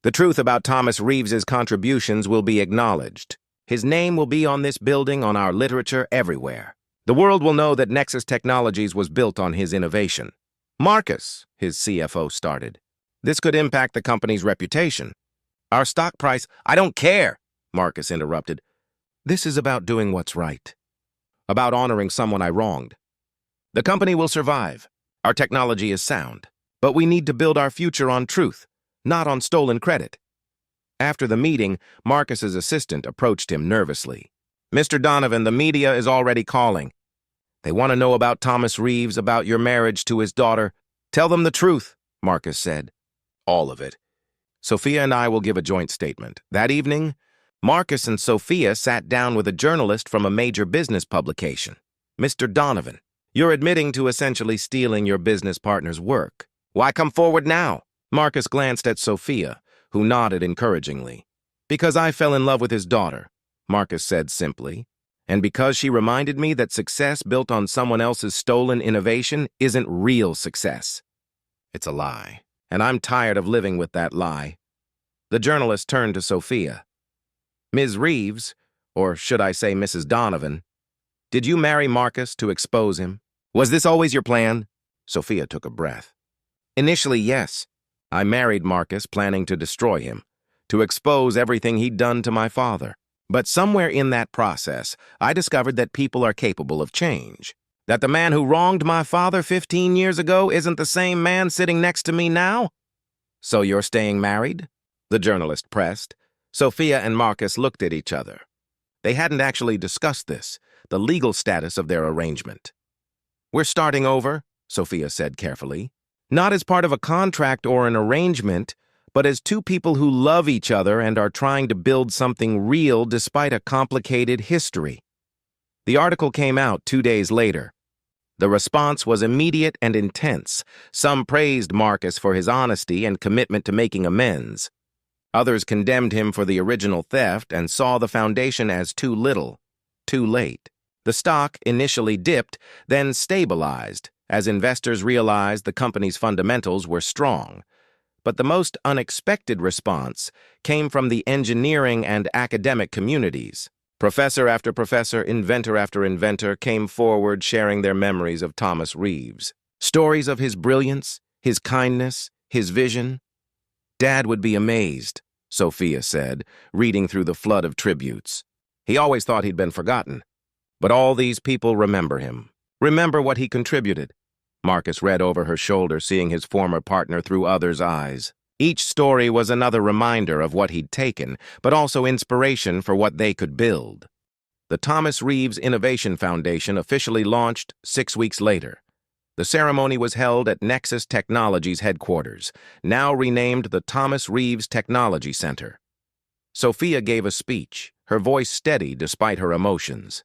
The truth about Thomas Reeves's contributions will be acknowledged. His name will be on this building, on our literature, everywhere. The world will know that Nexus Technologies was built on his innovation. Marcus, his CFO started. This could impact the company's reputation. Our stock price, I don't care, Marcus interrupted. This is about doing what's right. About honoring someone I wronged. The company will survive. Our technology is sound. But we need to build our future on truth, not on stolen credit. After the meeting, Marcus's assistant approached him nervously. Mr. Donovan, the media is already calling. They want to know about Thomas Reeves, about your marriage to his daughter. Tell them the truth, Marcus said. All of it. Sofia and I will give a joint statement. That evening, Marcus and Sofia sat down with a journalist from a major business publication. Mr. Donovan, you're admitting to essentially stealing your business partner's work. Why come forward now? Marcus glanced at Sofia, who nodded encouragingly. Because I fell in love with his daughter, Marcus said simply. And because she reminded me that success built on someone else's stolen innovation isn't real success. It's a lie, and I'm tired of living with that lie. The journalist turned to Sofia. Ms. Reeves, or should I say Mrs. Donovan, did you marry Marcus to expose him? Was this always your plan? Sofia took a breath. Initially, yes. I married Marcus planning to destroy him, to expose everything he'd done to my father. But somewhere in that process, I discovered that people are capable of change. That the man who wronged my father 15 years ago isn't the same man sitting next to me now? So you're staying married? The journalist pressed. Sofia and Marcus looked at each other. They hadn't actually discussed this, the legal status of their arrangement. We're starting over, Sofia said carefully. Not as part of a contract or an arrangement, but as two people who love each other and are trying to build something real despite a complicated history. The article came out 2 days later. The response was immediate and intense. Some praised Marcus for his honesty and commitment to making amends. Others condemned him for the original theft and saw the foundation as too little, too late. The stock initially dipped, then stabilized, as investors realized the company's fundamentals were strong. But the most unexpected response came from the engineering and academic communities. Professor after professor, inventor after inventor came forward sharing their memories of Thomas Reeves. Stories of his brilliance, his kindness, his vision. Dad would be amazed, Sofia said, reading through the flood of tributes. He always thought he'd been forgotten. But all these people remember him. Remember what he contributed. Marcus read over her shoulder, seeing his former partner through others' eyes. Each story was another reminder of what he'd taken, but also inspiration for what they could build. The Thomas Reeves Innovation Foundation officially launched 6 weeks later. The ceremony was held at Nexus Technologies headquarters, now renamed the Thomas Reeves Technology Center. Sofia gave a speech, her voice steady despite her emotions.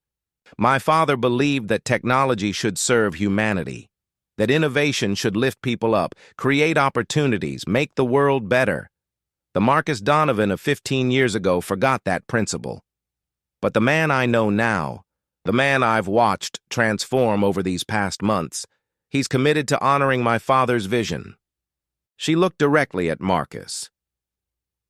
My father believed that technology should serve humanity, that innovation should lift people up, create opportunities, make the world better. The Marcus Donovan of 15 years ago forgot that principle. But the man I know now, the man I've watched transform over these past months, he's committed to honoring my father's vision. She looked directly at Marcus.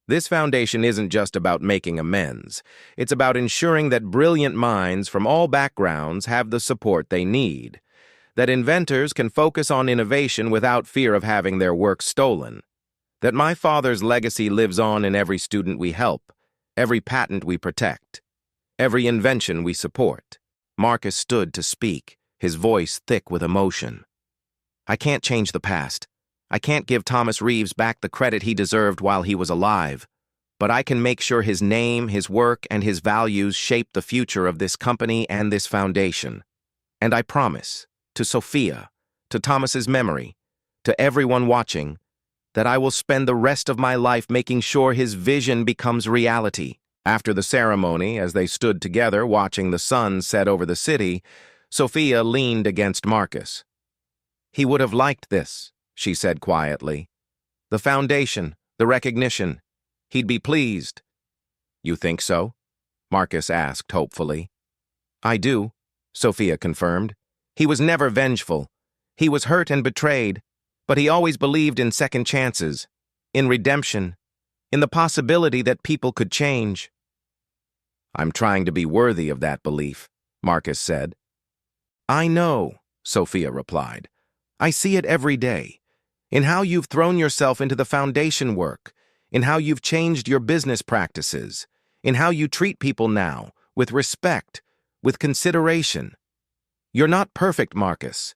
This foundation isn't just about making amends. It's about ensuring that brilliant minds from all backgrounds have the support they need, that inventors can focus on innovation without fear of having their work stolen, that my father's legacy lives on in every student we help, every patent we protect, every invention we support. Marcus stood to speak, his voice thick with emotion. I can't change the past. I can't give Thomas Reeves back the credit he deserved while he was alive, but I can make sure his name, his work, and his values shape the future of this company and this foundation. And I promise, to Sofia, to Thomas's memory, to everyone watching, that I will spend the rest of my life making sure his vision becomes reality. After the ceremony, as they stood together watching the sun set over the city, Sofia leaned against Marcus. He would have liked this, she said quietly. The foundation, the recognition. He'd be pleased. You think so? Marcus asked hopefully. I do, Sofia confirmed. He was never vengeful. He was hurt and betrayed, but he always believed in second chances, in redemption, in the possibility that people could change. I'm trying to be worthy of that belief, Marcus said. I know, Sofia replied. I see it every day, in how you've thrown yourself into the foundation work, in how you've changed your business practices, in how you treat people now, with respect, with consideration. You're not perfect, Marcus.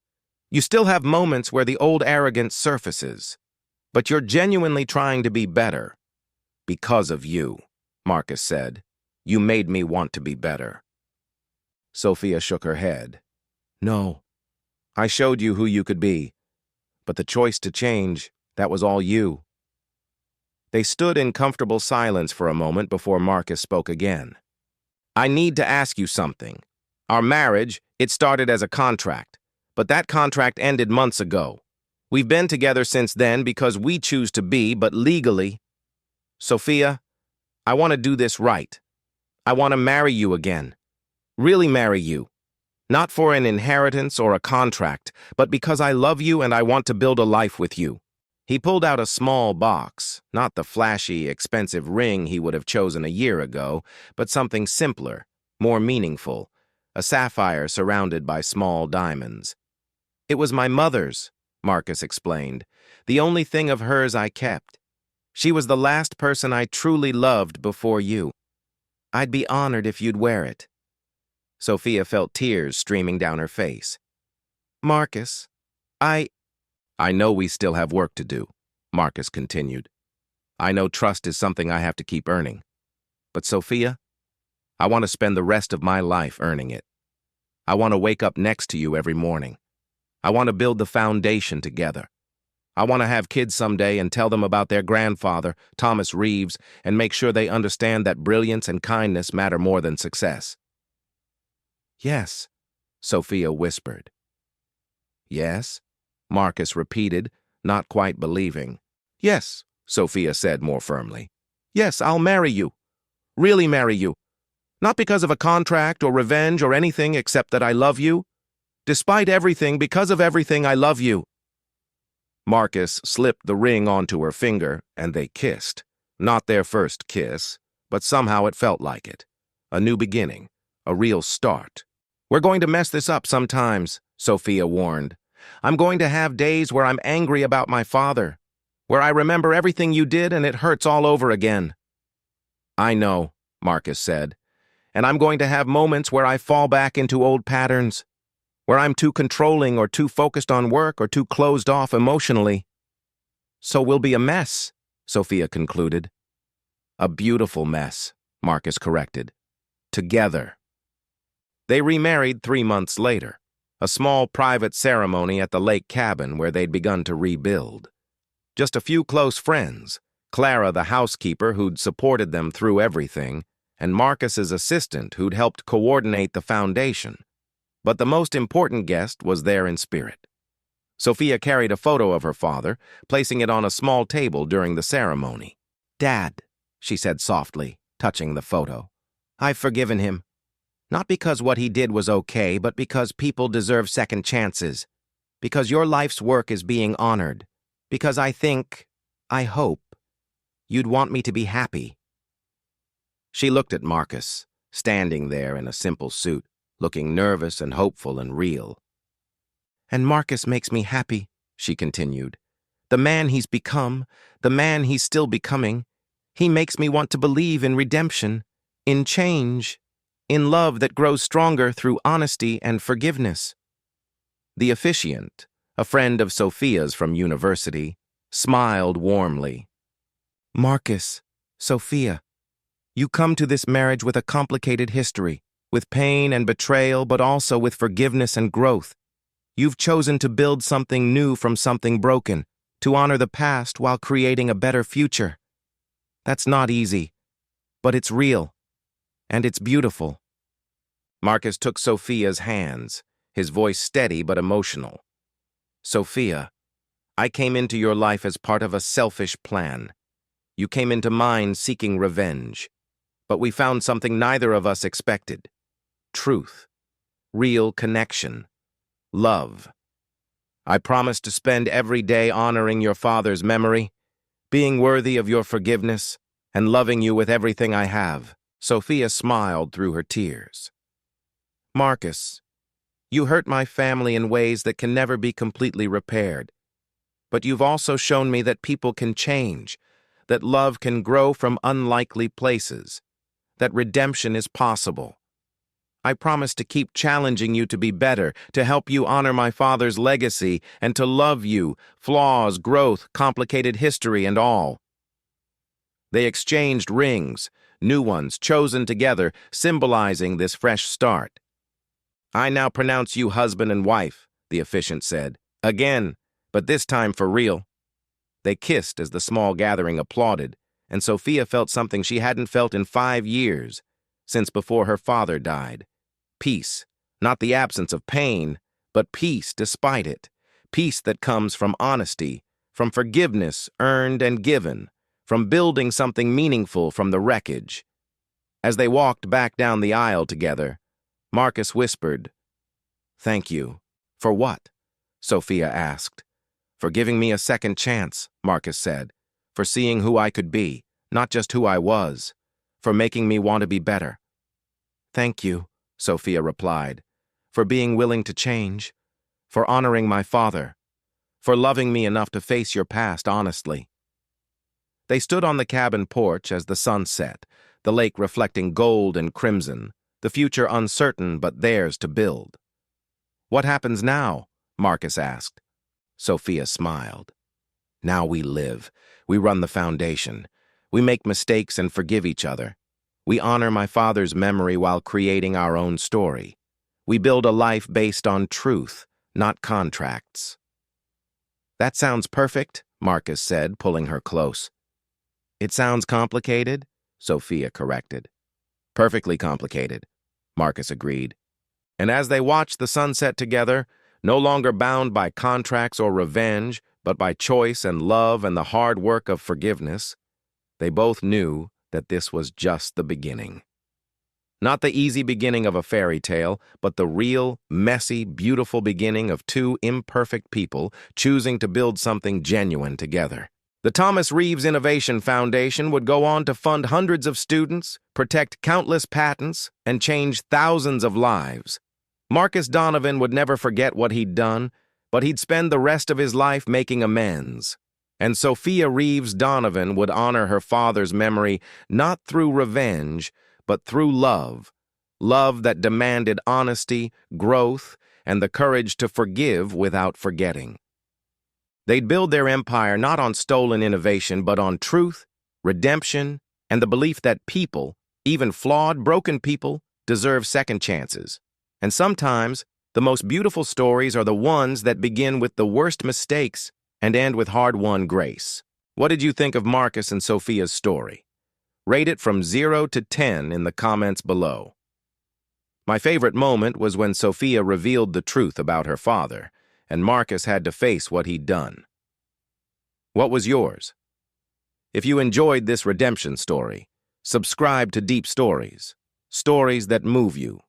You still have moments where the old arrogance surfaces, but you're genuinely trying to be better. Because of you, Marcus said. You made me want to be better. Sofia shook her head. No. I showed you who you could be, but the choice to change, that was all you. They stood in comfortable silence for a moment before Marcus spoke again. I need to ask you something. Our marriage, it started as a contract, but that contract ended months ago. We've been together since then because we choose to be, but legally. Sofia, I want to do this right. I want to marry you again. Really marry you. Not for an inheritance or a contract, but because I love you and I want to build a life with you. He pulled out a small box, not the flashy, expensive ring he would have chosen a year ago, but something simpler, more meaningful, a sapphire surrounded by small diamonds. It was my mother's, Marcus explained, the only thing of hers I kept. She was the last person I truly loved before you. I'd be honored if you'd wear it. Sofia felt tears streaming down her face. Marcus, I know we still have work to do, Marcus continued. I know trust is something I have to keep earning. But Sofia, I want to spend the rest of my life earning it. I want to wake up next to you every morning. I want to build the foundation together. I want to have kids someday and tell them about their grandfather, Thomas Reeves, and make sure they understand that brilliance and kindness matter more than success. Yes, Sofia whispered. Yes, Marcus repeated, not quite believing. Yes, Sofia said more firmly. Yes, I'll marry you. Really marry you. Not because of a contract or revenge or anything except that I love you. Despite everything, because of everything, I love you. Marcus slipped the ring onto her finger, and they kissed. Not their first kiss, but somehow it felt like it. A new beginning, a real start. We're going to mess this up sometimes, Sofia warned. I'm going to have days where I'm angry about my father, where I remember everything you did and it hurts all over again. I know, Marcus said, and I'm going to have moments where I fall back into old patterns, where I'm too controlling or too focused on work or too closed off emotionally. So we'll be a mess, Sofia concluded. A beautiful mess, Marcus corrected. Together. They remarried 3 months later, a small private ceremony at the lake cabin where they'd begun to rebuild. Just a few close friends, Clara the housekeeper who'd supported them through everything, and Marcus's assistant who'd helped coordinate the foundation. But the most important guest was there in spirit. Sofia carried a photo of her father, placing it on a small table during the ceremony. Dad, she said softly, touching the photo. I've forgiven him. Not because what he did was okay, but because people deserve second chances. Because your life's work is being honored. Because I hope, you'd want me to be happy. She looked at Marcus, standing there in a simple suit, looking nervous and hopeful and real. And Marcus makes me happy, she continued. The man he's become, the man he's still becoming, he makes me want to believe in redemption, in change, in love that grows stronger through honesty and forgiveness. The officiant, a friend of Sofia's from university, smiled warmly. Marcus, Sofia, you come to this marriage with a complicated history, with pain and betrayal, but also with forgiveness and growth. You've chosen to build something new from something broken, to honor the past while creating a better future. That's not easy, but it's real, and it's beautiful. Marcus took Sofia's hands, his voice steady but emotional. Sofia, I came into your life as part of a selfish plan. You came into mine seeking revenge. But we found something neither of us expected. Truth. Real connection. Love. I promise to spend every day honoring your father's memory, being worthy of your forgiveness, and loving you with everything I have. Sofia smiled through her tears. Marcus, you hurt my family in ways that can never be completely repaired. But you've also shown me that people can change, that love can grow from unlikely places, that redemption is possible. I promise to keep challenging you to be better, to help you honor my father's legacy, and to love you, flaws, growth, complicated history, and all. They exchanged rings, new ones chosen together, symbolizing this fresh start. I now pronounce you husband and wife, the officiant said. Again, but this time for real. They kissed as the small gathering applauded, and Sofia felt something she hadn't felt in 5 years, since before her father died. Peace, not the absence of pain, but peace despite it. Peace that comes from honesty, from forgiveness earned and given, from building something meaningful from the wreckage. As they walked back down the aisle together, Marcus whispered, "Thank you." "For what?" Sofia asked. "For giving me a second chance," Marcus said. "For seeing who I could be, not just who I was. For making me want to be better." "Thank you," Sofia replied. "For being willing to change. For honoring my father. For loving me enough to face your past honestly." They stood on the cabin porch as the sun set, the lake reflecting gold and crimson, the future uncertain but theirs to build. "What happens now?" Marcus asked. Sofia smiled. Now we live. We run the foundation. We make mistakes and forgive each other. We honor my father's memory while creating our own story. We build a life based on truth, not contracts. That sounds perfect, Marcus said, pulling her close. It sounds complicated, Sofia corrected. Perfectly complicated, Marcus agreed. And as they watched the sunset together, no longer bound by contracts or revenge, but by choice and love and the hard work of forgiveness, they both knew that this was just the beginning. Not the easy beginning of a fairy tale, but the real, messy, beautiful beginning of two imperfect people choosing to build something genuine together. The Thomas Reeves Innovation Foundation would go on to fund hundreds of students, protect countless patents, and change thousands of lives. Marcus Donovan would never forget what he'd done, but he'd spend the rest of his life making amends. And Sofia Reeves Donovan would honor her father's memory not through revenge, but through love. Love that demanded honesty, growth, and the courage to forgive without forgetting. They'd build their empire not on stolen innovation, but on truth, redemption, and the belief that people, even flawed, broken people, deserve second chances. And sometimes, the most beautiful stories are the ones that begin with the worst mistakes and end with hard-won grace. What did you think of Marcus and Sofia's story? Rate it from 0 to 10 in the comments below. My favorite moment was when Sofia revealed the truth about her father, and Marcus had to face what he'd done. What was yours? If you enjoyed this redemption story, subscribe to Deep Stories, stories that move you.